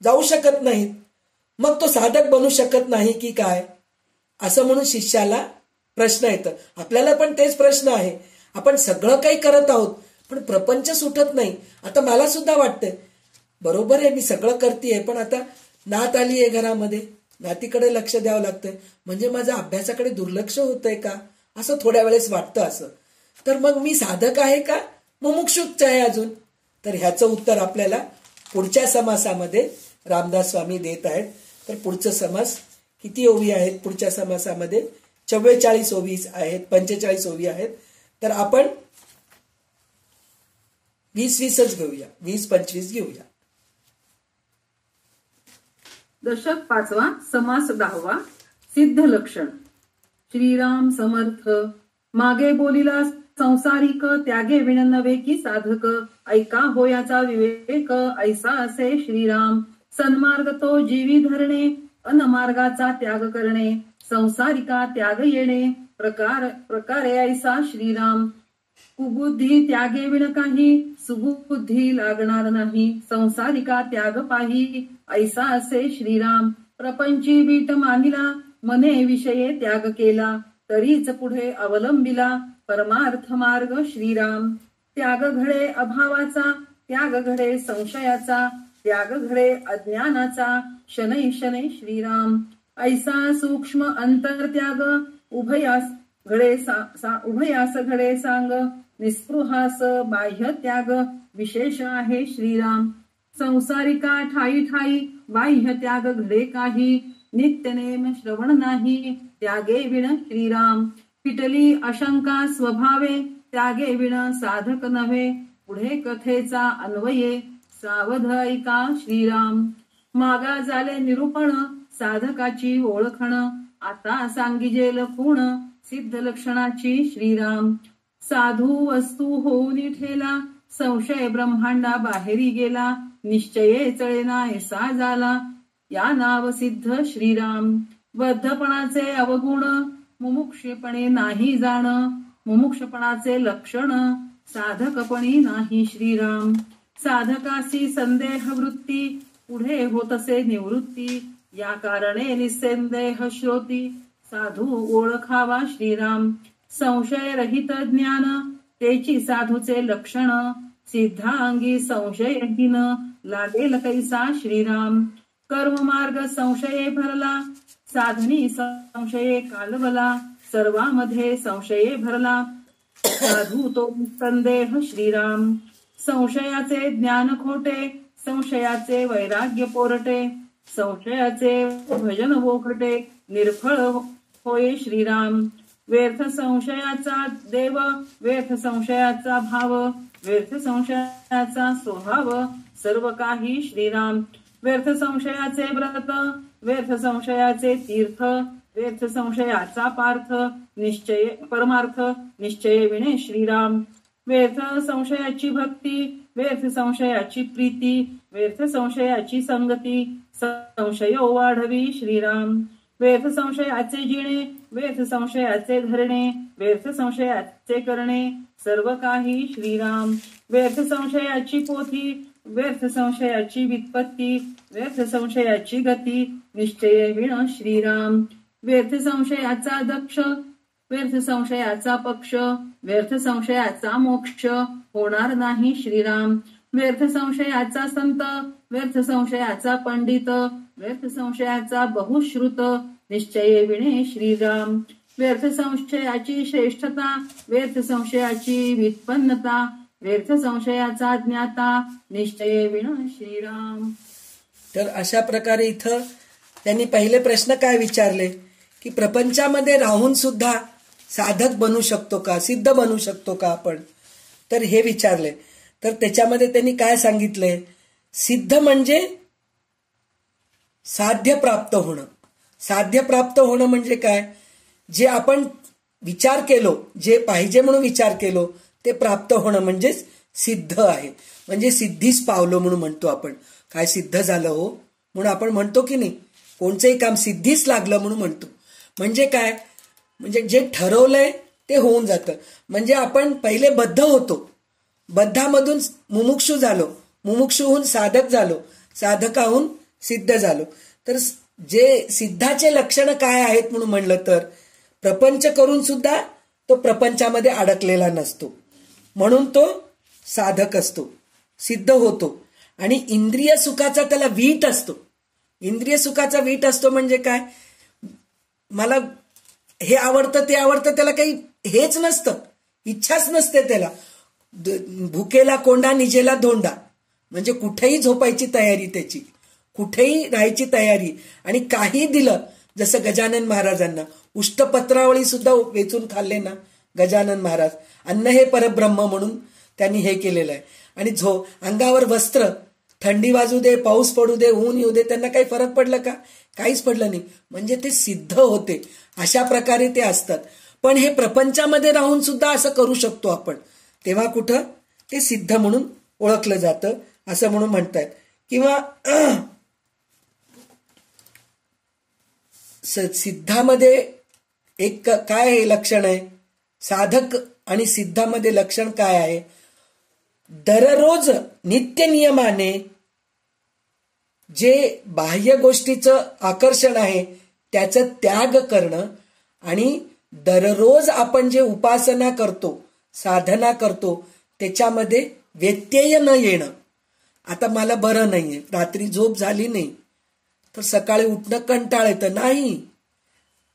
जाऊ शकत नाहीत, मग तो साधक बनू शकत नाही की काय, असं म्हणून शिष्याला प्रश्न येतं. आपल्याला पण तेच प्रश्न आहे. आपण सगळं काही करत आहोत पण प्रपंच सुटत नाही. आता मला सुद्धा वाटतंय, बरोबर आहे, मी सगळं करतेय, पण आता नात आली आहे घरामध्ये, नातीकडे लक्ष द्यावं लागतंय, म्हणजे माझं अभ्यासाकडे दुर्लक्ष होतंय का, असं थोड्या वेळेस वाटतं. असं तर मग मी साधक आहे का मुमुक्षुच आहे अजून? तर ह्याचं उत्तर आपल्याला पुढच्या समासामध्ये रामदास स्वामी देत आहेत. तर पुढचं समास किती ओवी आहेत पुढच्या समासामध्ये? 44 ओवी आहेत, 45 ओवी आहेत. तर आपण 20-20च घेऊया, 20-25 घेऊया. दशक 5वा, समास 10वा, सिद्ध लक्षण. श्रीराम समर्थ. मागे बोलिला संसारिक, त्यागे विण नव्हे की साधक, ऐका होयाचा विवेक, ऐसा असे श्रीराम. सन्मार्ग तो जीवी धरणे, अनमार्गाचा त्याग करणे, संसारिका त्याग येणे, प्रकारे ऐसा श्रीराम. कुबुद्धी त्यागे विण काही, सुबुद्धी लागणार नाही, संसारिका त्याग पाही, ऐसा असे श्रीराम. प्रपंची बीट मानिला, मने विषये त्याग केला तरीच पुढे अवलंबिला परमार्थ मार्ग श्रीराम. त्याग घडे अभावाचा, त्याग घडे संशयाचा, त्याग घडे अज्ञानाचा, शनै शनै श्रीराम. ऐसा सूक्ष्म अंतरत्याग उभयास घडे सांग. निस्पृहास बाह्य त्याग विशेष आहे श्रीराम. संसारिका ठाई ठाई बाह्य त्याग घडे काही. नित्यनेम श्रवण नाही त्यागे विण श्रीराम. पिटली अशंका स्वभावे त्यागे विण साधक नव्हे. पुढे कथेचा अन्वये सावध ऐका श्रीराम. मागा झाले निरूपण साधकाची ओळखण. आता सांगिजेल खूण सिद्ध लक्षणाची श्रीराम. साधू वस्तू होऊन ठेला संशय ब्रह्मांडा बाहेरी गेला. निश्चये चळेना ऐसा झाला या नाव सिद्ध श्रीराम. बद्धपणाचे अवगुण मुमुक्षपणे नाही जाण. मुमुक्षपणाचे लक्षण साधकपणी नाही श्रीराम. साधकासी संदेह वृत्ती पुढे होतसे निवृत्ती. या कारणे निसंदेह श्रोती साधू ओळखावा श्रीराम. संशय रहित ज्ञान तेची साधूचे लक्षण. सिद्धांगी संशयहीन लागेल कैसा श्रीराम. कर्ममार्ग संशये भरला साधनी संशये कालवला. सर्वांमध्ये संशये भरला साधू तो संदेह श्रीराम. संशयाचे ज्ञान खोटे संशयाचे वैराग्य पोरटे. संशयाचे भजन वोखटे निर्फळ होय श्रीराम. व्यर्थ संशयाचा देव व्यर्थ संशयाचा भाव. व्यर्थ संशयाचा स्वभाव सर्व काही श्रीराम. व्यर्थ संशयाचे व्रत व्यर्थ संशयाचे तीर्थ. व्यर्थ संशयाचा पार्थ निश्चय परमार्थ निश्चय विणे श्रीराम. व्यर्थ संशयाची भक्ती व्यर्थ संशयाची प्रीती. व्यर्थ संशयाची संगती संशय वाढवी श्रीराम. व्यर्थ संशयाचे जिणे व्यर्थ संशयाचे धरणे. व्यर्थ संशयाचे करणे सर्व काही श्रीराम. व्यर्थ संशयाची पोथी व्यर्थ संशयाची वित्पत्ती. व्यर्थ संशयाची गती निश्चय विण श्रीराम. व्यर्थ संशयाचा दक्ष व्यर्थ संशयाचा पक्ष. व्यर्थ संशयाचा मोक्ष होणार नाही श्रीराम. व्यर्थ संशयाचा संत व्यर्थ संशयाचा पंडित. व्यर्थ संशयाचा बहुश्रुत निश्चय विणे श्रीराम. व्यर्थ संशयाची श्रेष्ठता व्यर्थ संशयाची व्युत्पन्नता. व्यर्थ संशयाचा ज्ञाता निश्चय विण श्रीराम. तर अशा प्रकारे इथं त्यांनी पहिले प्रश्न काय विचारले की प्रपंचामध्ये राहून सुद्धा साधक बनू शकतो का, सिद्ध बनू शकतो का आपण, तर हे विचारले. तर त्याच्यामध्ये त्यांनी काय सांगितलंय, सिद्ध म्हणजे साध्य प्राप्त होणं. साध्य प्राप्त होणं म्हणजे काय, जे आपण विचार केलो, जे पाहिजे म्हणून विचार केलो ते प्राप्त होणं म्हणजेच सिद्ध आहे. म्हणजे सिद्धीस पावलो म्हणून म्हणतो आपण. काय सिद्ध झालं हो म्हणून आपण म्हणतो की नाही, कोणचंही काम सिद्धीस लागलं म्हणून म्हणतो. म्हणजे काय, म्हणजे जे ठरवलंय ते होऊन जातं. म्हणजे आपण पहिले बद्ध होतो, बद्धामधून मुमुक्षू झालो, मुमुक्षूहून साधक झालो, साधकाहून सिद्ध झालो. तर जे सिद्धाचे लक्षण काय आहेत म्हणून म्हणलं तर प्रपंच करून सुद्धा तो प्रपंचामध्ये अडकलेला नसतो, म्हणून तो साधक असतो, सिद्ध होतो. आणि इंद्रिय सुखाचा त्याला वीट असतो. इंद्रिय सुखाचा वीट असतो म्हणजे काय, मला हे आवडतं ते आवडतं, त्याला काही हेच नसतं, इच्छाच नसते त्याला. भुकेला कोंडा निजेला धोंडा, म्हणजे कुठेही झोपायची तयारी त्याची, कुठेही राहायची तयारी. आणि काही दिलं, जसं गजानन महाराजांना उष्टपत्रावळी सुद्धा वेचून खाल्ले ना गजानन महाराज, अन्न हे परब्रह्म म्हणून त्यांनी हे केलेलं आहे. आणि अंगावर वस्त्र, थंडी वाजू दे, पाऊस पडू दे, ऊन येऊ दे, त्यांना काही फरक पडलं का, काहीच पडलं नाही. म्हणजे ते सिद्ध होते. अशा प्रकारे ते असतात. पण हे प्रपंचामध्ये राहून सुद्धा असं करू शकतो आपण, तेव्हा कुठं ते सिद्ध म्हणून ओळखलं जातं असं म्हणून म्हणतायत. किंवा सिद्धामध्ये एक काय लक्षण आहे, साधक आणि सिद्धामध्ये लक्षण काय आहे, दररोज नित्य नियमाने जे बाह्य गोष्टीचं आकर्षण आहे त्याचं त्याग करणं आणि दररोज आपण जे उपासना करतो, साधना करतो, त्याच्यामध्ये व्यत्यय न येणं. आता मला बरं नाहीये, रात्री झोप झाली नाही, तर सकाळी उठणं कंटाळ येतं. नाही,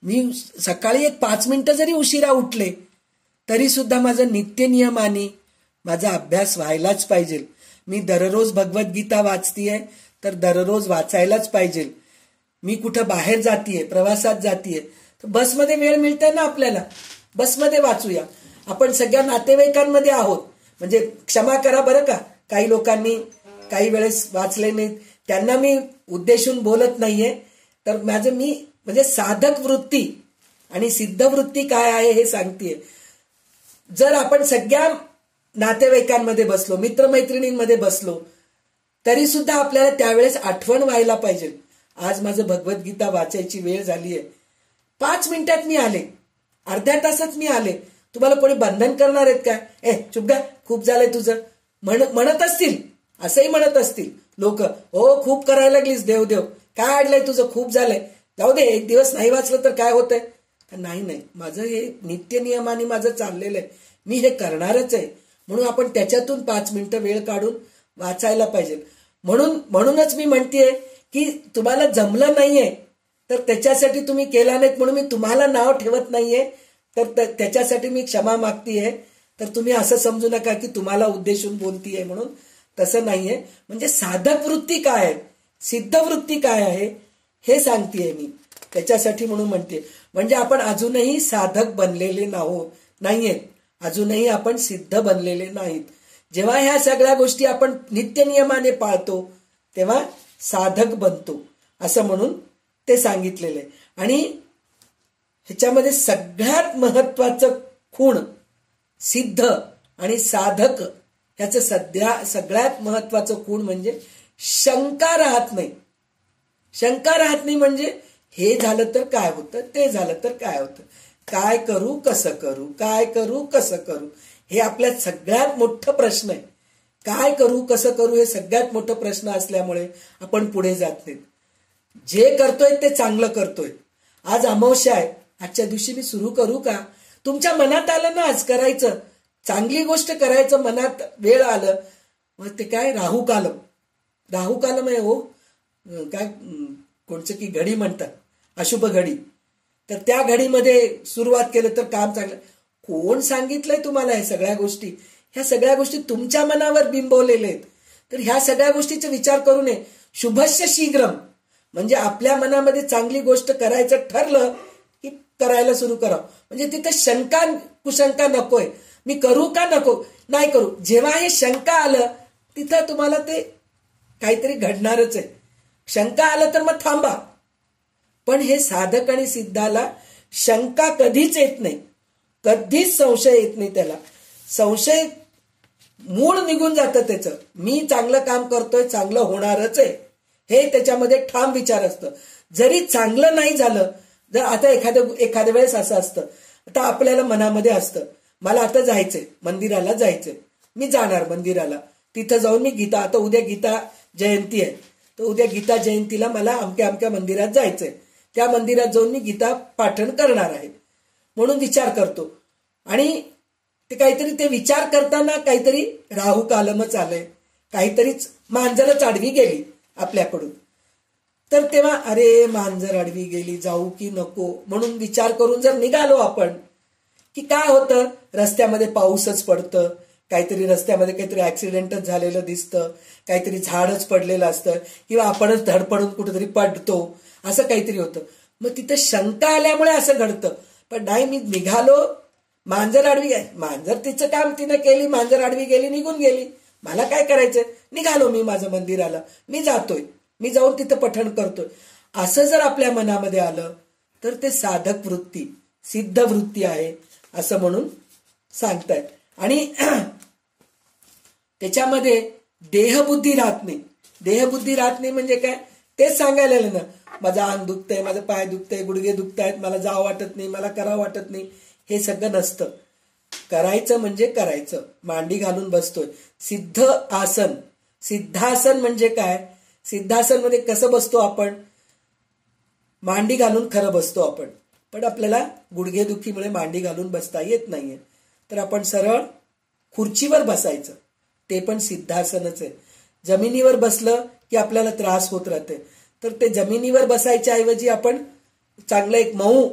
मी सकाळी 5 मिनिटं जरी उशिरा उठले तरी सुद्धा माझं नित्यनियमाने माझा अभ्यास व्हायलाच पाहिजे. मी दररोज भगवद्गीता वाचतीये तर दररोज वाचायलाच पाहिजे. मी कुठं बाहेर जातीये, प्रवासात जातीये, तर बसमध्ये वेळ मिळतंय ना आपल्याला, बसमध्ये वाचूया. आपण सगळ्या नातेवाईकांमध्ये आहोत, म्हणजे क्षमा करा बरं का, काही लोकांनी काही वेळेस वाचले नाहीत, त्यांना मी उद्देशून बोलत नाहीये. तर माझं मी म्हणजे साधक वृत्ती आणि सिद्ध वृत्ती काय आहे हे सांगतेय. जर आपण सगळ्या नातेवाईकांमध्ये बसलो, मित्रमैत्रिणींमध्ये बसलो, तरी सुद्धा आपल्याला त्यावेळेस आठवण व्हायला पाहिजे, आज माझं भगवद्गीता वाचायची वेळ झालीय. 5 मिनिटात मी आले, अर्ध्या तासात मी आले, तुम्हाला कोणी बंधन करणार आहेत काय? चुप गा, खूप झालंय तुझं म्हणत असतील, असंही म्हणत असतील लोक, हो खूप करायला लागलीस, देव देव काय अडलंय तुझं, खूप झालंय, जाऊ दे, एक दिवस नाही वाचलं तर काय होतंय. नाही, माझं हे नित्यनियमाने माझं चाललेलं आहे, मी हे करणारच आहे. म्हणून आपण त्याच्यातून 5 मिनिटं वेळ काढून वाचायला पाहिजे. म्हणूनच मी म्हणतेय की तुम्हाला जमलं नाहीये तर त्याच्यासाठी तुम्ही केला नाहीत म्हणून मी तुम्हाला नाव ठेवत नाहीये, तर त्याच्यासाठी मी क्षमा मागतीये. तर तुम्ही असं समजू नका की तुम्हाला उद्देशून बोलतीये म्हणून, तसं नाहीये. म्हणजे साधक वृत्ती काय आहे, सिद्ध वृत्ती काय आहे हे सांगतेय मी, त्याच्यासाठी म्हणून म्हणते. म्हणजे आपण अजूनही साधक बनलेले नाहीयेत, अजूनही आपण सिद्ध बनलेले नाहीत. जेव्हा ह्या सगळ्या गोष्टी आपण नित्यनियमाने पाळतो तेव्हा साधक बनतो, असं म्हणून ते सांगितलेलं आहे. आणि ह्याच्यामध्ये सगळ्यात महत्वाचं खूण सिद्ध आणि साधक ह्याचं सगळ्यात महत्वाचं खूण म्हणजे शंका राहत नाही. शंका राहत नाही म्हणजे हे झालं तर काय होतं, ते झालं तर काय होतं, काय करू कसं करू, काय करू कसं करू, हे आपल्या सगळ्यात मोठं प्रश्न आहे. काय करू कसं करू हे सगळ्यात मोठं प्रश्न असल्यामुळे आपण पुढे जात नाहीत. जे करतोय ते चांगलं करतोय. आज अमावस्या आहे, आजच्या दिवशी मी सुरू करू का, तुमच्या मनात आलं ना आज करायचं, चांगली गोष्ट करायचं, मनात वेळ आलं, मग ते काय राहुकालम आहे हो, काय कोणचं की घडी म्हणतात, अशुभ घडी, तर त्या घडीमध्ये सुरुवात केलं तर काम चांगलं. कोण सांगितलंय तुम्हाला हे सगळ्या गोष्टी? ह्या सगळ्या गोष्टी तुमच्या मनावर बिंबवलेल्या आहेत. तर ह्या सगळ्या गोष्टीचा विचार करू नये. शुभस्य शीघ्रम म्हणजे आपल्या मनामध्ये चांगली गोष्ट करायचं ठरलं की करायला सुरू करावं. म्हणजे तिथे शंका कुशंका नकोय, मी करू का नको, नाही करू. जेव्हा हे शंका आलं तिथं तुम्हाला ते काहीतरी घडणारच आहे. शंका आलं तर मग थांबा. पण हे साधक आणि सिद्धाला शंका कधीच येत नाही, कधीच संशय येत नाही. त्याला संशय मूळ निघून जातं त्याचं. मी चांगलं काम करतोय, चांगलं होणारच आहे, हे त्याच्यामध्ये ठाम विचार असतं. जरी चांगलं नाही झालं, जर आता एखाद्या वेळेस असं असतं, आता आपल्याला मनामध्ये असतं मला आता जायचंय, मंदिराला जायचंय, मी जाणार मंदिराला, तिथं जाऊन मी गीता, आता उद्या गीता जयंती आहे, तर उद्या गीता जयंतीला मला अमक्या मंदिरात जायचंय, त्या मंदिरात जाऊन मी गीता पाठण करणार आहे म्हणून विचार करतो. आणि ते काहीतरी ते विचार करताना काहीतरी राहू कालमच आलंय, काहीतरीच मांजरच आडवी गेली आपल्याकडून. तर तेव्हा अरे मांजर आडवी गेली, जाऊ की नको म्हणून विचार करून जर निघालो आपण, की काय होतं, रस्त्यामध्ये पाऊसच पडतं, काहीतरी रस्त्यामध्ये काहीतरी ऍक्सिडेंटच झालेलं दिसतं, काहीतरी झाडच पडलेलं असतं, किंवा आपणच धडपडून कुठेतरी पडतो, असं काहीतरी होतं. मग तिथं शंका आल्यामुळे असं घडतं. पण नाही, मी निघालो, मांजर आडवी आहे, मांजर तिचं काम तिनं केली, मांजर आडवी गेली, निघून गेली, मला काय करायचंय, निघालो मी माझं मंदिराला, मी जातोय, मी जाऊन तिथं पठण करतोय, असं जर आपल्या मनामध्ये आलं तर ते साधक वृत्ती, सिद्ध वृत्ती आहे असं म्हणून सांगतायत. आणि त्याच्यामध्ये देहबुद्धी राहत नाही. देहबुद्धी राहत नाही म्हणजे काय, तेच सांगायला आलं ना, माझं अंग दुखतंय, माझं पाय दुखतंय, गुडघे दुखतायत, मला जावं वाटत नाही, मला करावं वाटत नाही, हे सगळं नसतं. करायचं म्हणजे करायचं, मांडी घालून बसतोय. सिद्ध आसन, सिद्धासन म्हणजे काय, सिद्धासन मध्ये कसं बसतो आपण, मांडी घालून खरं बसतो आपण, पण आपल्याला गुडघेदुखीमुळे मांडी घालून बसता येत नाहीये, तर आपण सरळ खुर्चीवर बसायचं. ते पण सिद्धासनच आहे. जमिनीवर बसलं की आपल्याला त्रास होत राहते, तर ते जमिनीवर बसायच्या ऐवजी आपण चांगलं एक मऊ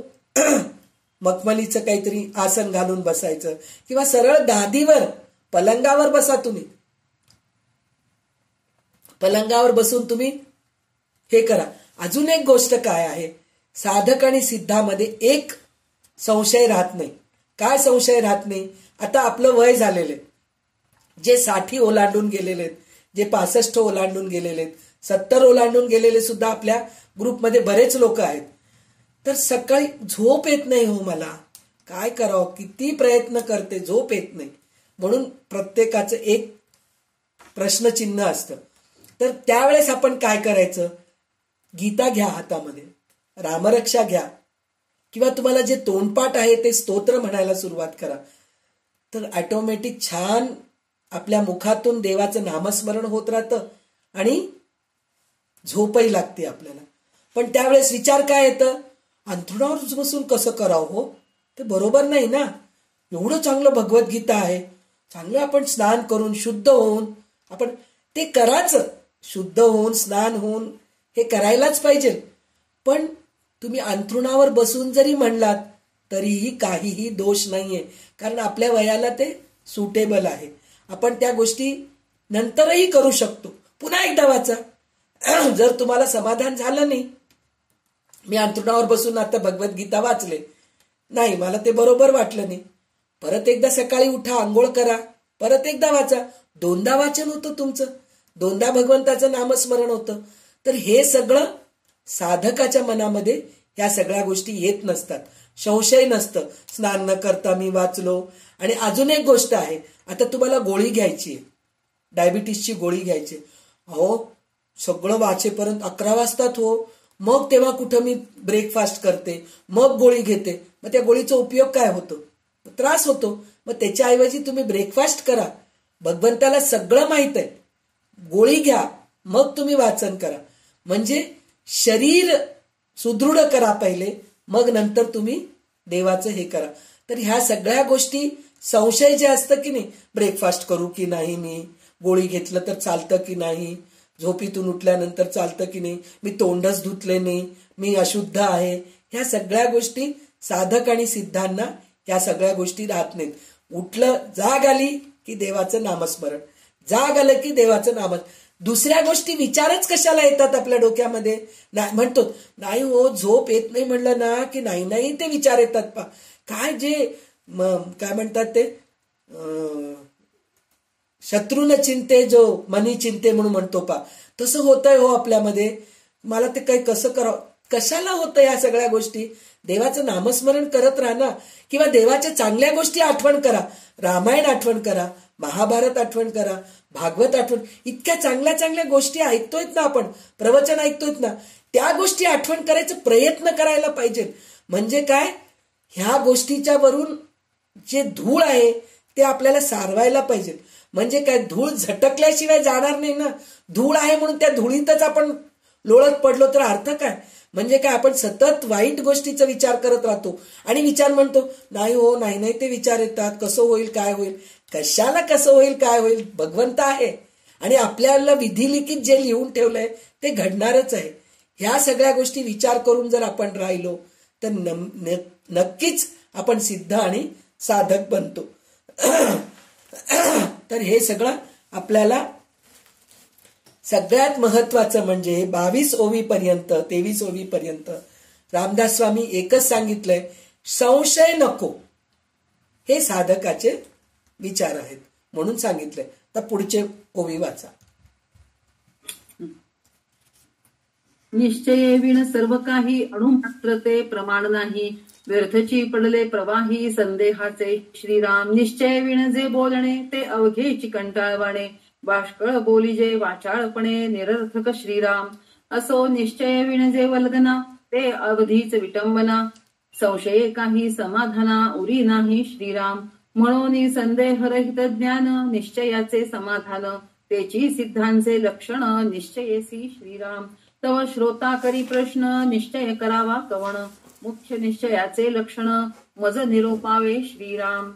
मखमलीचं काहीतरी आसन घालून बसायचं, किंवा सरळ गादीवर पलंगावर बसा. तुम्ही पलंगावर बसून तुम्ही हे करा. अजून एक गोष्ट काय आहे, साधक आणि सिद्धामध्ये एक संशय राहत नाही. काय संशय राहत नाही? आता आपलं वय झालेलं आहे, जे 60 ओलांडून गेलेले आहेत, जे 65 ओलांडून गेलेले आहेत, 70 ओलांडून गेलेले सुद्धा आपल्या ग्रुपमध्ये बरेच लोक आहेत. तर सकाळी झोप येत नाही हो मला, काय करावं, किती प्रयत्न करते, झोप येत नाही. म्हणून प्रत्येकाचं एक प्रश्नचिन्ह असतं. तर त्यावेळेस आपण काय करायचं? गीता घ्या हातामध्ये, रामरक्षा घ्या, किंवा तुम्हाला जे तोंडपाठ आहे ते स्तोत्र म्हणायला सुरुवात करा. तर ऑटोमॅटिक छान आपल्या मुखातून देवाचं नामस्मरण होत राहतं आणि झोपही लागते आपल्याला. पण त्यावेळेस विचार काय येतं? अंथरुणावर बसून कसं करावं हो, ते बरोबर नाही ना. एवढं चांगलं भगवद्गीता आहे, चांगलं आपण स्नान करून शुद्ध होऊन आपण ते करायचं. शुद्ध होऊन स्नान होऊन हे करायलाच पाहिजे. पण तुम्ही अंथरुणावर बसून जरी म्हणलात तरीही काहीही दोष नाहीये, कारण आपल्या वयाला ते सुटेबल आहे. आपण त्या गोष्टी नंतरही करू शकतो. पुन्हा एकदा वाचा. जर तुम्हाला समाधान झालं नाही, मी अंथरुणावर बसून आता भगवद्गीता वाचले नाही, मला ते बरोबर वाटलं नाही, परत एकदा सकाळी उठा, आंघोळ करा, परत एकदा वाचा. 2दा वाचन होतं तुमचं, 2दा भगवंताचं नामस्मरण होतं. तर हे सगळं साधकाच्या मनामध्ये ह्या सगळ्या गोष्टी येत नसतात, संशय नसतं. स्नान न करता मी वाचलो. आणि अजून एक गोष्ट आहे, आता तुम्हाला गोळी घ्यायची आहे, डायबिटीसची गोळी घ्यायची. अहो सगळं वाचेपर्यंत 11 वाजतात हो, मग तेव्हा कुठं मी ब्रेकफास्ट करते, मग गोळी घेते, मग त्या गोळीचा उपयोग काय होतो? त्रास होतो. मग त्याच्याऐवजी तुम्ही ब्रेकफास्ट करा. भगवंताला सगळं माहित आहे, गोळी घ्या, मग तुम्ही वाचन करा. म्हणजे शरीर सुदृढ करा पहिले, मग नंतर तुम्ही देवाचं हे करा. तर ह्या सगळ्या गोष्टी, संशय जे असतं की नाही, ब्रेकफास्ट करू की नाही, मी गोळी घेतलं तर चालतं की नाही, झोपीतून उठल्यानंतर चालतं की नाही, मी तोंडच धुतले नाही, मी अशुद्ध आहे, ह्या सगळ्या गोष्टी साधक आणि सिद्धांना ह्या सगळ्या गोष्टी राहत नाहीत. उठलं, जाग आली की देवाचं नामस्मरण, जाग आलं की देवाचं नाम. दुसऱ्या गोष्टी विचारच कशाला येतात आपल्या डोक्यामध्ये? म्हणतो नाही हो, झोप येत नाही म्हणलं ना की नाही ते विचार येतात. पा काय जे काय म्हणतात ते, शत्रुन चिंते जो मनी चिंते म्हणून म्हणतो पा, तसं होतंय हो आपल्यामध्ये. मला ते काही कसं करावं, कशाला होतं या सगळ्या गोष्टी? देवाचं नामस्मरण करत राहा ना, किंवा देवाच्या चांगल्या गोष्टी आठवण करा. रामायण आठवण करा, महाभारत आठवण करा, भागवत आठवण. इतक्या चांगल्या चांगल्या गोष्टी ऐकतोयत ना आपण, प्रवचन ऐकतोयत ना, त्या गोष्टी आठवण करायचा प्रयत्न करायला पाहिजे. म्हणजे काय, ह्या गोष्टीच्या वरून जे धूळ आहे ते आपल्याला सारवायला पाहिजे. म्हणजे काय, धूळ झटकल्याशिवाय जाणार नाही ना. धूळ आहे म्हणून त्या धुळीतच आपण लोळत पडलो तर अर्थ काय? म्हणजे काय, आपण सतत वाईट गोष्टीचा विचार करत राहतो आणि विचार म्हणतो नाही हो, नाही ते विचार येतात, कसं होईल काय होईल. कशाला कसं होईल काय होईल? भगवंत आहे आणि आपल्याला विधिलिखित जे लिहून ठेवलंय ते घडणारच आहे. ह्या सगळ्या गोष्टी विचार करून जर आपण राहिलो तर नक्कीच आपण सिद्ध आणि साधक बनतो. तर हे सगळं आपल्याला सगळ्यात महत्वाचं म्हणजे 22 ओवीपर्यंत 23 ओवीपर्यंत रामदास स्वामी एकच सांगितलंय, संशय नको. हे साधकाचे विचार आहेत म्हणून सांगितलंय. तर पुढचे ओवी वाचा. निश्चये विण सर्व काही, अणुमात्र ते प्रमाण नाही. व्यर्थची पडले प्रवाही संदेहाचे. श्रीराम निश्चय विण जे बोलणे, ते अवघेची कंटाळवाणे. बाष्कळ बोली जे वाचाळपणे, निरर्थक. श्रीराम असो निश्चय विण जे वल्गना, ते अवधीच विटंबना. संशये काही समाधाना, उरी नाही. श्रीराम म्हणून संदेहरहित ज्ञान, निश्चयाचे समाधान. तेची सिद्धांचे लक्षण, निश्चयेसी. श्रीराम तव श्रोता करी प्रश्न निश्चय करावा कवण मुख्य निश्चयाचे लक्षण मज निरोपावे श्रीराम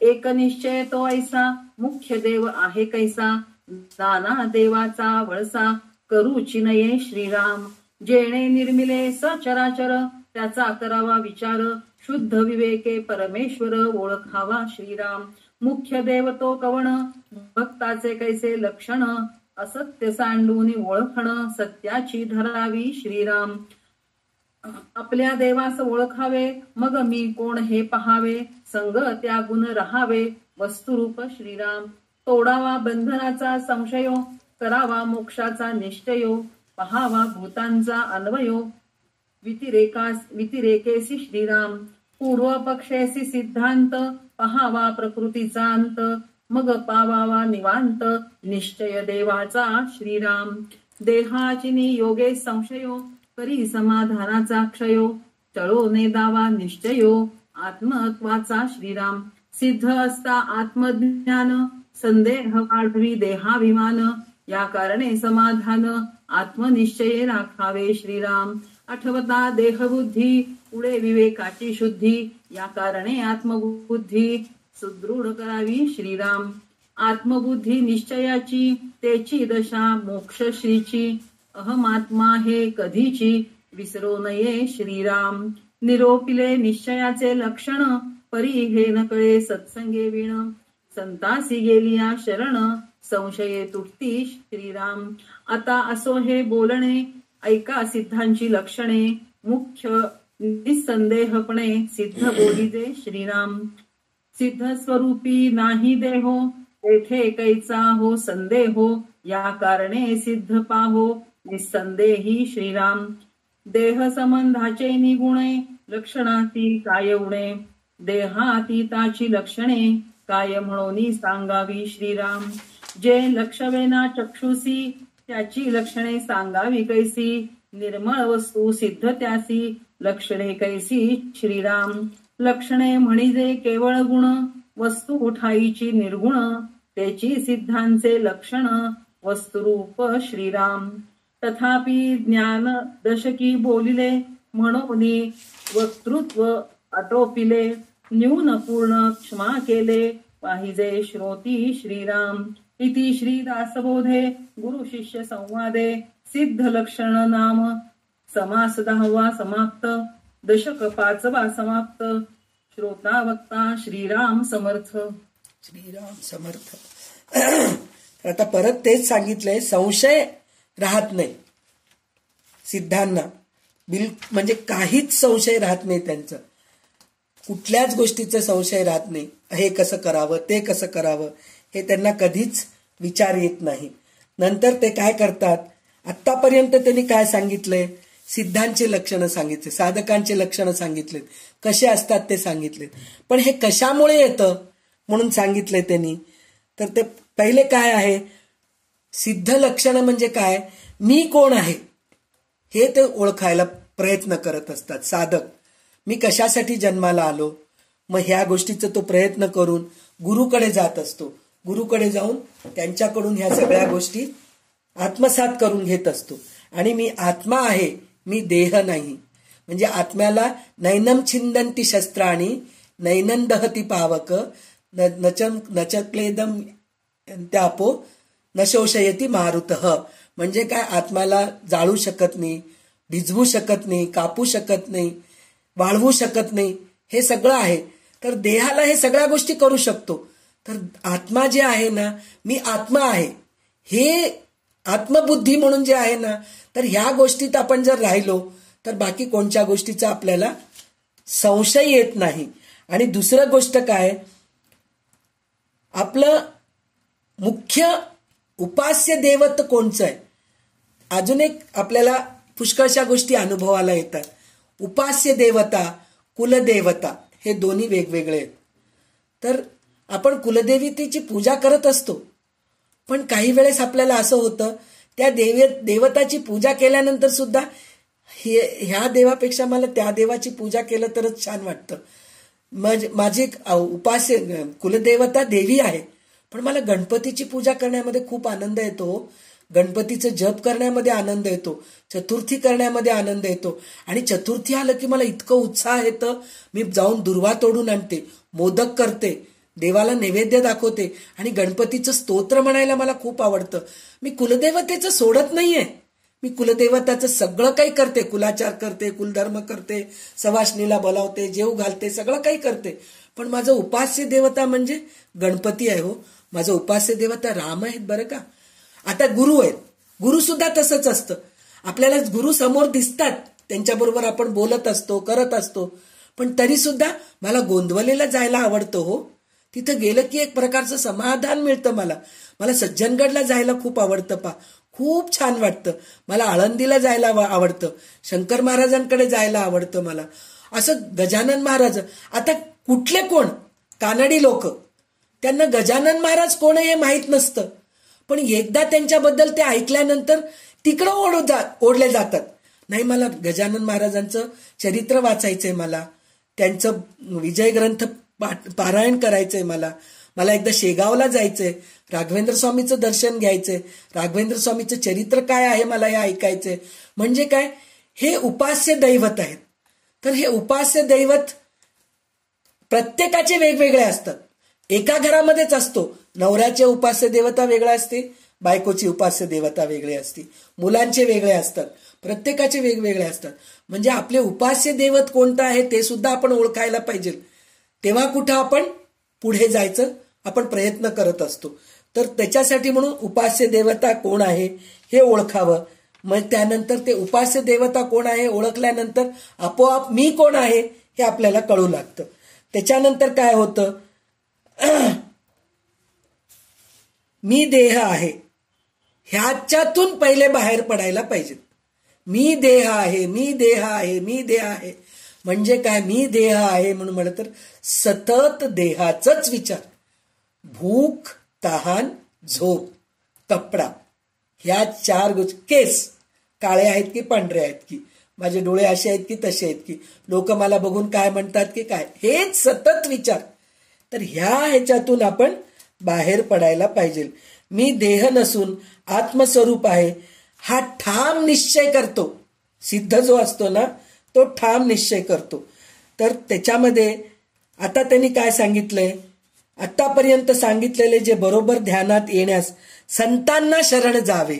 एक निश्चय तो ऐसा मुख्य देव आहे कैसा नाना देवाचा वळसा करूची नये श्रीराम जेणे निर्मिले सचराचर त्याचा करावा विचार शुद्ध विवेके परमेश्वर ओळखावा श्रीराम मुख्य देव तो कवण भक्ताचे कैसे लक्षण असत्य सांडून ओळखण सत्याची धरावी श्रीराम आपल्या देवास ओळखावे मग मी कोण हे पहावे संग त्यागुण रहावे वस्तुरूप श्रीराम तोडावा बंधनाचा संशयो करावा मोक्षाचा निश्चयो पहावा भूतांचा अन्वयो वितिरेकेसी श्रीराम पूर्व पक्षेसी सिद्धांत पहावा प्रकृतीचा अंत मग पावावा निवांत निश्चय देवाचा श्रीराम देहाचिनी योगे संशयो करी समाधानाचा क्षयो चळो नेदावा निश्चयो आत्मत्वाचा श्रीराम सिद्ध असता आत्मज्ञान संदेह वाढवी देहाभिमान या कारणे समाधान आत्मनिश्चये राखावे श्रीराम आठवता देहबुद्धी पुढे विवेकाची शुद्धी या कारणे आत्मबुद्धी सुदृढ करावी श्रीराम आत्मबुद्धी निश्चयाची तेची दशा मोक्ष श्रीची अहमात्मा हे कधीची विसरो नये श्रीराम निरोपिले निश्चयाचे लक्षण परी हे न कळे सत्संगे विण संतासी गेलिया शरण संशये तुटती श्रीराम आता असो हे बोलणे ऐका सिद्धांची लक्षणे मुख्य निसंदेहपणे सिद्ध बोलिजे श्रीराम सिद्ध स्वरूपी नाही देहो तेथे कैचा हो संदेहो या कारणे सिद्ध पाहो निसंदेही श्रीराम देह संबंधाचे निगुणे लक्षणाती काय उणे देहातीताची लक्षणे काय म्हणून सांगावी श्रीराम जे लक्षवेना चक्षुसी त्याची लक्षणे सांगावी कैसी निर्मळ वस्तू सिद्ध त्यासी लक्षणे कैसी श्रीराम लक्षणे म्हणजे केवळ गुण वस्तू उठाईची निर्गुण त्याची सिद्धांचे लक्षण वस्तुरूप श्रीराम तथापि ज्ञान दशकी बोलिले म्हणून वक्तृत्व आटोपिले न्यून पूर्ण क्षमा केले पाहिजे श्रोती श्रीराम इति श्रीदासबोधे गुरु शिष्य संवादे सिद्ध लक्षण नाम समास 10वा समाप्त दशक 5वा समाप्त श्रोता वक्ता श्रीराम समर्थ श्रीराम समर्थ आता परत तेच सांगितलंय संशय राहत नाही सिद्धांना म्हणजे काहीच संशय राहत नाही त्यांचं कुठल्याच गोष्टीचा संशय राहत नाही हे कसं करावं ते कसं करावं हे त्यांना कधीच विचार येत नाही नंतर ते काय करतात आतापर्यंत त्यांनी काय सांगितलंय सिद्धांचे लक्षणं सांगितले साधकांचे लक्षणं सांगितलेत कसे असतात ते सांगितलेत पण हे कशामुळे येतं म्हणून सांगितले त्यांनी तर ते पहिले काय आहे सिद्ध लक्षणं म्हणजे काय मी कोण आहे हे ते ओळखायला प्रयत्न करत असतात साधक मी कशासाठी जन्माला आलो मग ह्या गोष्टीचा तो प्रयत्न करून गुरुकडे जात असतो गुरुकडे जाऊन त्यांच्याकडून ह्या सगळ्या गोष्टी आत्मसात करून घेत असतो आणि मी आत्मा आहे मी देह नाही म्हणजे आत्म्याला नैनम छिंदंती शस्त्राणी नैनन दहती पावक नचक्लेदम त्यापो न शोषयती मारुतः म्हणजे काय आत्म्याला जाळू शकत नाही भिजवू शकत नाही कापू शकत नाही वाळवू शकत नाही हे सगळं आहे तर देहाला हे सगळ्या गोष्टी करू शकतो तर आत्मा जे आहे ना मी आत्मा आहे हे आत्मबुद्धी म्हणून जे आहे ना तर ह्या गोष्टीत आपण जर राहिलो तर बाकी कोणत्या गोष्टीचा आपल्याला संशय येत नाही आणि दुसरं गोष्ट काय आपलं मुख्य उपास्य दैवत कोणचं आहे अजून एक आपल्याला पुष्कळशा गोष्टी अनुभवाला येतात उपास्य देवता कुलदेवता हे दोन्ही वेगवेगळे आहेत तर आपण कुलदेवतेची पूजा करत असतो पण काही वेळेस आपल्याला असं होतं त्या देवताची पूजा केल्यानंतर सुद्धा ह्या देवापेक्षा मला त्या देवाची पूजा केलं तरच छान वाटतं माझी उपास्य कुलदेवता देवी आहे पण मला गणपतीची पूजा करण्यामध्ये खूप आनंद येतो गणपतीचं जप करण्यामध्ये आनंद येतो, चतुर्थी करण्यामध्ये आनंद येतो. आणि चतुर्थी आलं की मला इतकं उत्साह येतं, मी जाऊन दुर्वा तोडून आणते, मोदक करते, देवाला नैवेद्य दाखवते आणि गणपतीचं स्तोत्र म्हणायला मला खूप आवडतं. मी कुलदेवतेचं सोडत नाहीये, मी कुलदेवताचं सगळं काही करते, कुलाचार करते, कुलधर्म करते, सवाष्णीला बोलावते, जेव घालते, सगळं काही करते. पण माझं उपास्य देवता म्हणजे गणपती आहे हो. माझं उपास्य देवता राम आहेत बरं का. आता गुरु आहेत, गुरु सुद्धा तसंच असतं. आपल्याला गुरु समोर दिसतात, त्यांच्याबरोबर आपण बोलत असतो, करत असतो, पण तरी सुद्धा मला गोंदवलेला जायला आवडतं हो. तिथं गेलं की एक प्रकारचं समाधान मिळतं मला. मला सज्जनगडला जायला खूप आवडतं खूप छान वाटतं. मला आळंदीला जायला आवडतं, शंकर महाराजांकडे जायला आवडतं मला. असं गजानन महाराज, आता कुठले कोण कानडी लोक, त्यांना गजानन महाराज कोण आहे हे माहीत नसतं, पण एकदा त्यांच्याबद्दल ते ऐकल्यानंतर तिकडं ओढले जातात. नाही, मला गजानन महाराजांचं चरित्र वाचायचंय, मला त्यांचं विजय ग्रंथ पारायण करायचंय, मला एकदा शेगावला जायचंय, राघवेंद्र स्वामीचं दर्शन घ्यायचंय, राघवेंद्र स्वामीचं चरित्र काय आहे मला हे ऐकायचंय. म्हणजे काय, हे उपास्य दैवत आहेत. तर हे उपास्य दैवत प्रत्येकाचे वेगवेगळे असतात. एका घरामध्येच असतो, नवऱ्याचे उपास्य देवता वेगळा असते, बायकोची उपास्य देवता वेगळी असते, मुलांचे वेगळे असतात, प्रत्येकाचे वेगवेगळे असतात. म्हणजे आपले उपास्य देवत कोणतं आहे ते सुद्धा आपण ओळखायला पाहिजे. तेव्हा कुठं आपण पुढे जायचं आपण प्रयत्न करत असतो. तर त्याच्यासाठी म्हणून उपास्य देवता कोण आहे हे ओळखावं. मग त्यानंतर ते उपास्य देवता कोण आहे ओळखल्यानंतर आपोआप मी कोण आहे हे आपल्याला कळू लागतं. त्याच्यानंतर काय होतं, मी देह आहे ह्याच्यातून पहिले बाहेर पडायला पाहिजे. मी देह आहे, मी देह आहे, मी देह आहे म्हणजे काय, मी देह आहे म्हणून म्हटलं तर सतत देहाचाच विचार. भूक, तहान, झोप, कपडा, ह्या 4 गोष्टी. केस काळे आहेत की पांढरे आहेत की, माझे डोळे असे आहेत की तसे आहेत की, लोक मला बघून काय म्हणतात की काय, हेच सतत विचार. तर ह्याच्यातून आपण बाहेर पडायला पाहिजे. मी देह नसून आत्मस्वरूप आहे हा ठाम निश्चय करतो. सिद्ध जो असतो ना तो ठाम निश्चय करतो. तर त्याच्यामध्ये आता त्यांनी काय सांगितलंय, आतापर्यंत सांगितलेले जे बरोबर ध्यानात येण्यास संतांना शरण जावे.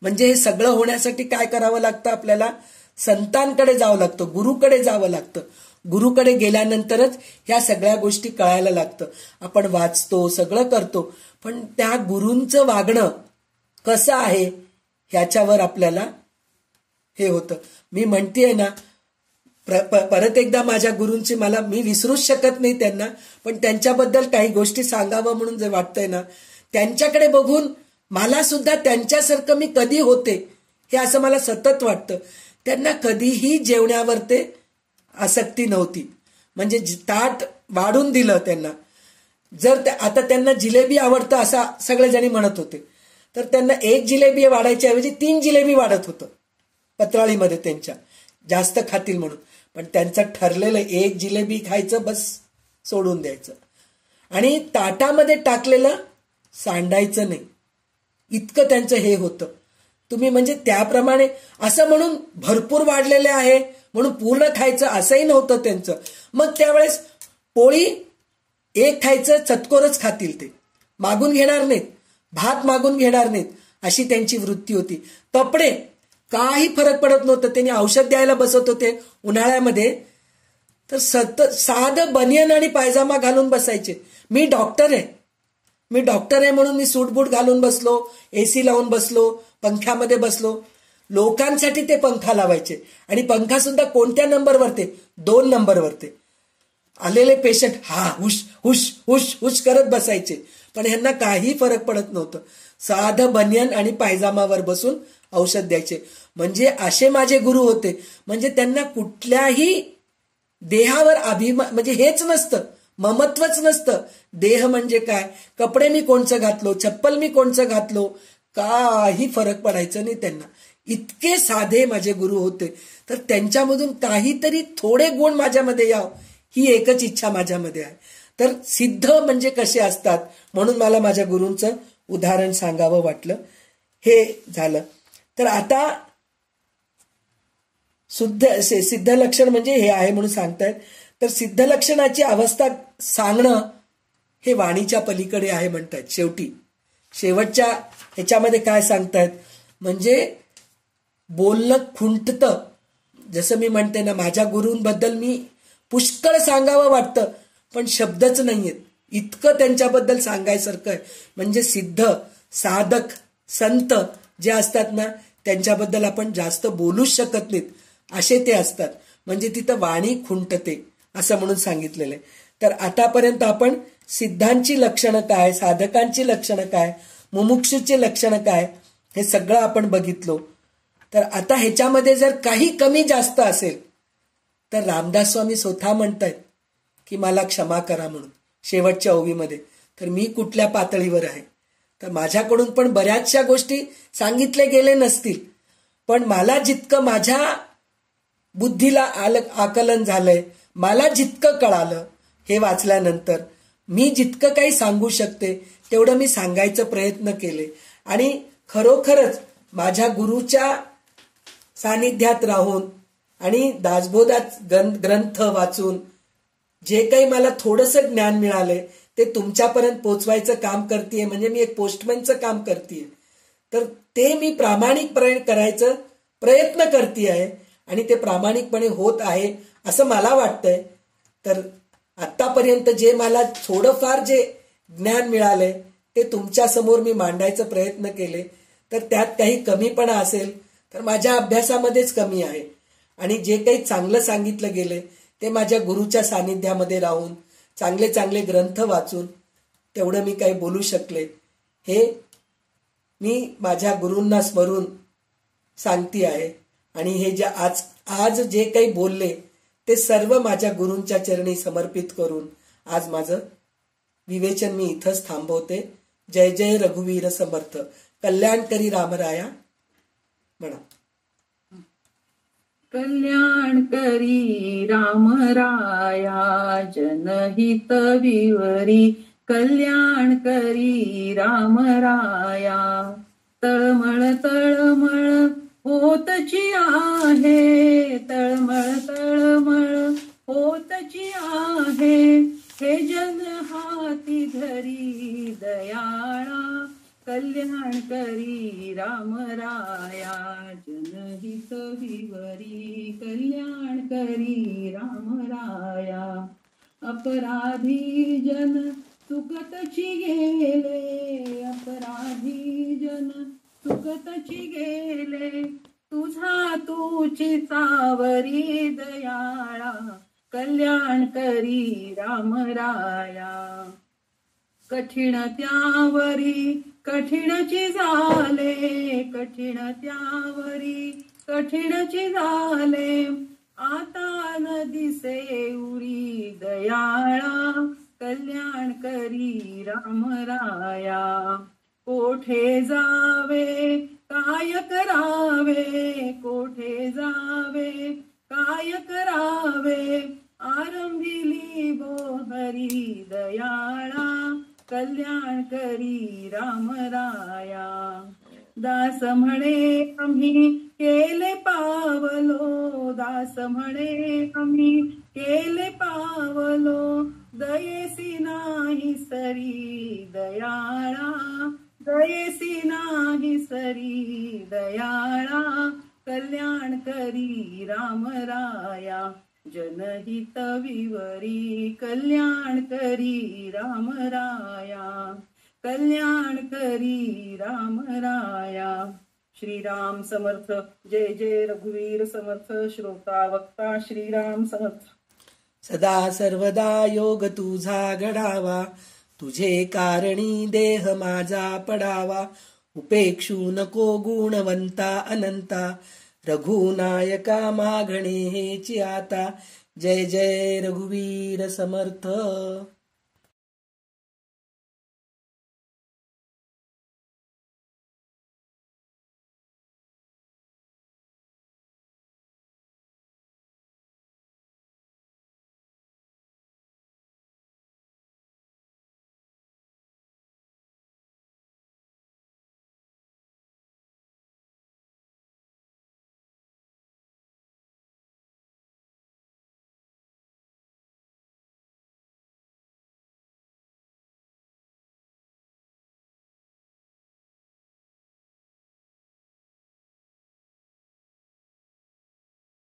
म्हणजे हे सगळं होण्यासाठी काय करावं लागतं, आपल्याला संतांकडे जावं लागतं, गुरुकडे जावं लागतं. गुरुकडे गेल्यानंतरच ह्या सगळ्या गोष्टी कळायला लागतं. आपण वाचतो, सगळं करतो, पण त्या गुरूंचं वागणं कसं आहे ह्याच्यावर आपल्याला हे होतं. मी म्हणतेय ना, परत एकदा माझ्या गुरूंची मी विसरूच शकत नाही त्यांना, पण त्यांच्याबद्दल काही गोष्टी सांगावं म्हणून जे वाटतंय ना, त्यांच्याकडे बघून मला सुद्धा त्यांच्यासारखं मी कधी होते हे असं मला सतत वाटतं. त्यांना कधीही जेवण्यावर ते आसक्ती नव्हती. म्हणजे ताट वाढून दिलं त्यांना, जर आता त्यांना जिलेबी आवडतं असं सगळेजणी म्हणत होते, तर त्यांना 1 जिलेबी वाढायच्या ऐवजी 3 जिलेबी वाढत होतं पत्राळीमध्ये त्यांच्या, जास्त खातील म्हणून. पण त्यांचं ठरलेलं 1 जिलेबी खायचं, बस सोडून द्यायचं. आणि ताटामध्ये टाकलेलं सांडायचं नाही, इतकं त्यांचं हे होतं. तुम्ही म्हणजे त्याप्रमाणे असं म्हणून भरपूर वाढलेले आहे म्हणून पूर्ण खायचं असंही नव्हतं त्यांचं. मग त्यावेळेस पोळी 1 खायचं, चतकोरच खातील, ते मागून घेणार नाहीत, भात मागून घेणार नाहीत, अशी त्यांची वृत्ती होती. कपडे काही फरक पडत नव्हतं. त्यांनी औषध द्यायला बसत होते उन्हाळ्यामध्ये, तर साधं बनियन आणि पायजामा घालून बसायचे. मी डॉक्टर आहे म्हणून मी सूटबूट घालून बसलो, एसी लावून बसलो, पंख्यामध्ये बसलो. लोकांसाठी ते पंखा लावायचे आणि पंखा सुद्धा कोणत्या नंबरवर, ते 2 नंबरवर. ते आलेले पेशंट हुश हुश हुश हुश करत बसायचे, पण ह्यांना काही फरक पडत नव्हतं. साधं बनियन आणि पायजामावर बसून औषध द्यायचे. म्हणजे असे माझे गुरु होते. म्हणजे त्यांना कुठल्याही देहावर अभिमान म्हणजे हेच नसतं, ममत्वच नसतं. देह म्हणजे काय, कपडे मी कोणचं घातलो, चप्पल मी कोणचं घातलो, काही फरक पडायचं नाही त्यांना. इतके साधे माझे गुरु होते. तर त्यांच्यामधून काहीतरी थोडे गुण माझ्यामध्ये यावं ही एकच इच्छा माझ्यामध्ये आहे. तर सिद्ध म्हणजे कसे असतात म्हणून मला माझ्या गुरूंचं उदाहरण सांगावं वाटलं. हे झालं. तर आता सिद्ध लक्षण म्हणजे हे आहे म्हणून सांगतायत. तर सिद्ध लक्षणाची अवस्था सांगणं हे वाणीच्या पलीकडे आहे म्हणतायत. शेवटच्या ह्याच्यामध्ये काय सांगतायत म्हणजे बोलणं खुंटतं. जसं मी म्हणते ना, माझ्या गुरूंबद्दल मी पुष्कळ सांगावं वाटतं पण शब्दच नाहीयेत, इतकं त्यांच्याबद्दल सांगायसारखं आहे. म्हणजे सिद्ध साधक संत जे असतात ना त्यांच्याबद्दल आपण जास्त बोलूच शकत नाहीत असे ते असतात. म्हणजे तिथं वाणी खुंटते असं म्हणून सांगितलेलं आहे. तर आतापर्यंत आपण सिद्धांची लक्षणं काय, साधकांची लक्षणं काय, मुमुक्षूची लक्षणं काय हे सगळं आपण बघितलो. तर आता ह्याच्यामध्ये जर काही कमी जास्त असेल तर रामदास स्वामी स्वतः म्हणतायत की मला क्षमा करा म्हणून शेवटच्या ओवीमध्ये. तर मी कुठल्या पातळीवर आहे, तर माझ्याकडून पण बऱ्याचशा गोष्टी सांगितले गेले नसतील, पण मला जितकं माझ्या बुद्धीला आकलन झालंय, मला जितकं कळालं हे वाचल्यानंतर, मी जितकं काही सांगू शकते तेवढं मी सांगायचा प्रयत्न केले. आणि खरोखरच माझ्या गुरुच्या सानिध्यात राहून आणि दासबोधात ग्रंथ वाचून जे काही मला थोडंसं ज्ञान मिळालंय ते तुमच्यापर्यंत पोचवायचं काम करतेय. म्हणजे मी एक पोस्टमॅनचं काम करतेय. तर ते मी प्रामाणिकपणे करायचं प्रयत्न करते आहे आणि ते प्रामाणिकपणे होत आहे असं मला वाटतंय. तर आतापर्यंत जे मला थोडंफार जे ज्ञान मिळालंय ते तुमच्या समोर मी मांडायचा प्रयत्न केले. तर त्यात काही कमीपणा असेल तर माझ्या अभ्यासामध्येच कमी आहे. आणि जे काही चांगलं सांगितलं गेले ते माझ्या गुरुच्या सानिध्यामध्ये राहून चांगले चांगले ग्रंथ वाचून तेवढं मी काही बोलू शकले. हे मी माझ्या गुरूंना स्मरून सांगते आहे. आणि हे जे आज जे काही बोलले ते सर्व माझ्या गुरूंच्या चरणी समर्पित करून आज माझं विवेचन मी इथंच थांबवते. जय जय रघुवीर समर्थ. कल्याणकरी रामराया म्हणा. कल्याणकरी रामराया जनहित विवरी. कल्याणकरी रामराया तळमळ तळमळ होतची आहे. तळमळ तळमळ होतची आहे. हे जन हाती धरी दयाळा. कल्याणकरी रामराया जनहित विवरी. कल्याणकरी रामराया अपराधी जन चुकतची गेले. अपराधी जन चुकतची गेले. तुझा तूची चावरी दयाळा. कल्याणकरी रामराया कठीण त्यावरी कठीणची झाले. कठीण त्यावरी कठीणची झाले. आता न दिसे उरी दयाळा. कल्याणकरी रामराया कोठे जावे काय करावे. कोठे जावे काय करावे. आरंभिली बोहरी दयाळा. कल्याणकरी रामराया दास म्हणे आम्ही केले पावलो. दास म्हणे आम्ही केले पावलो. दयेसी नाही सरी दयाळा. दयेसी नाही सरी दयाळा. कल्याणकरी रामराया जनहित विवरी. कल्याणकरी रामराया कल्याणकरी रामराया. श्रीराम समर्थ. जय जय रघुवीर समर्थ. श्रोता वक्ता श्रीराम समर्थ. सदा सर्वदा योग तुझा घडावा. तुझे कारणी देह माझा पडावा. उपेक्षू नको गुणवंता अनंता. रघुनायका मागणे हेची आता. जय जय रघुवीर समर्थ.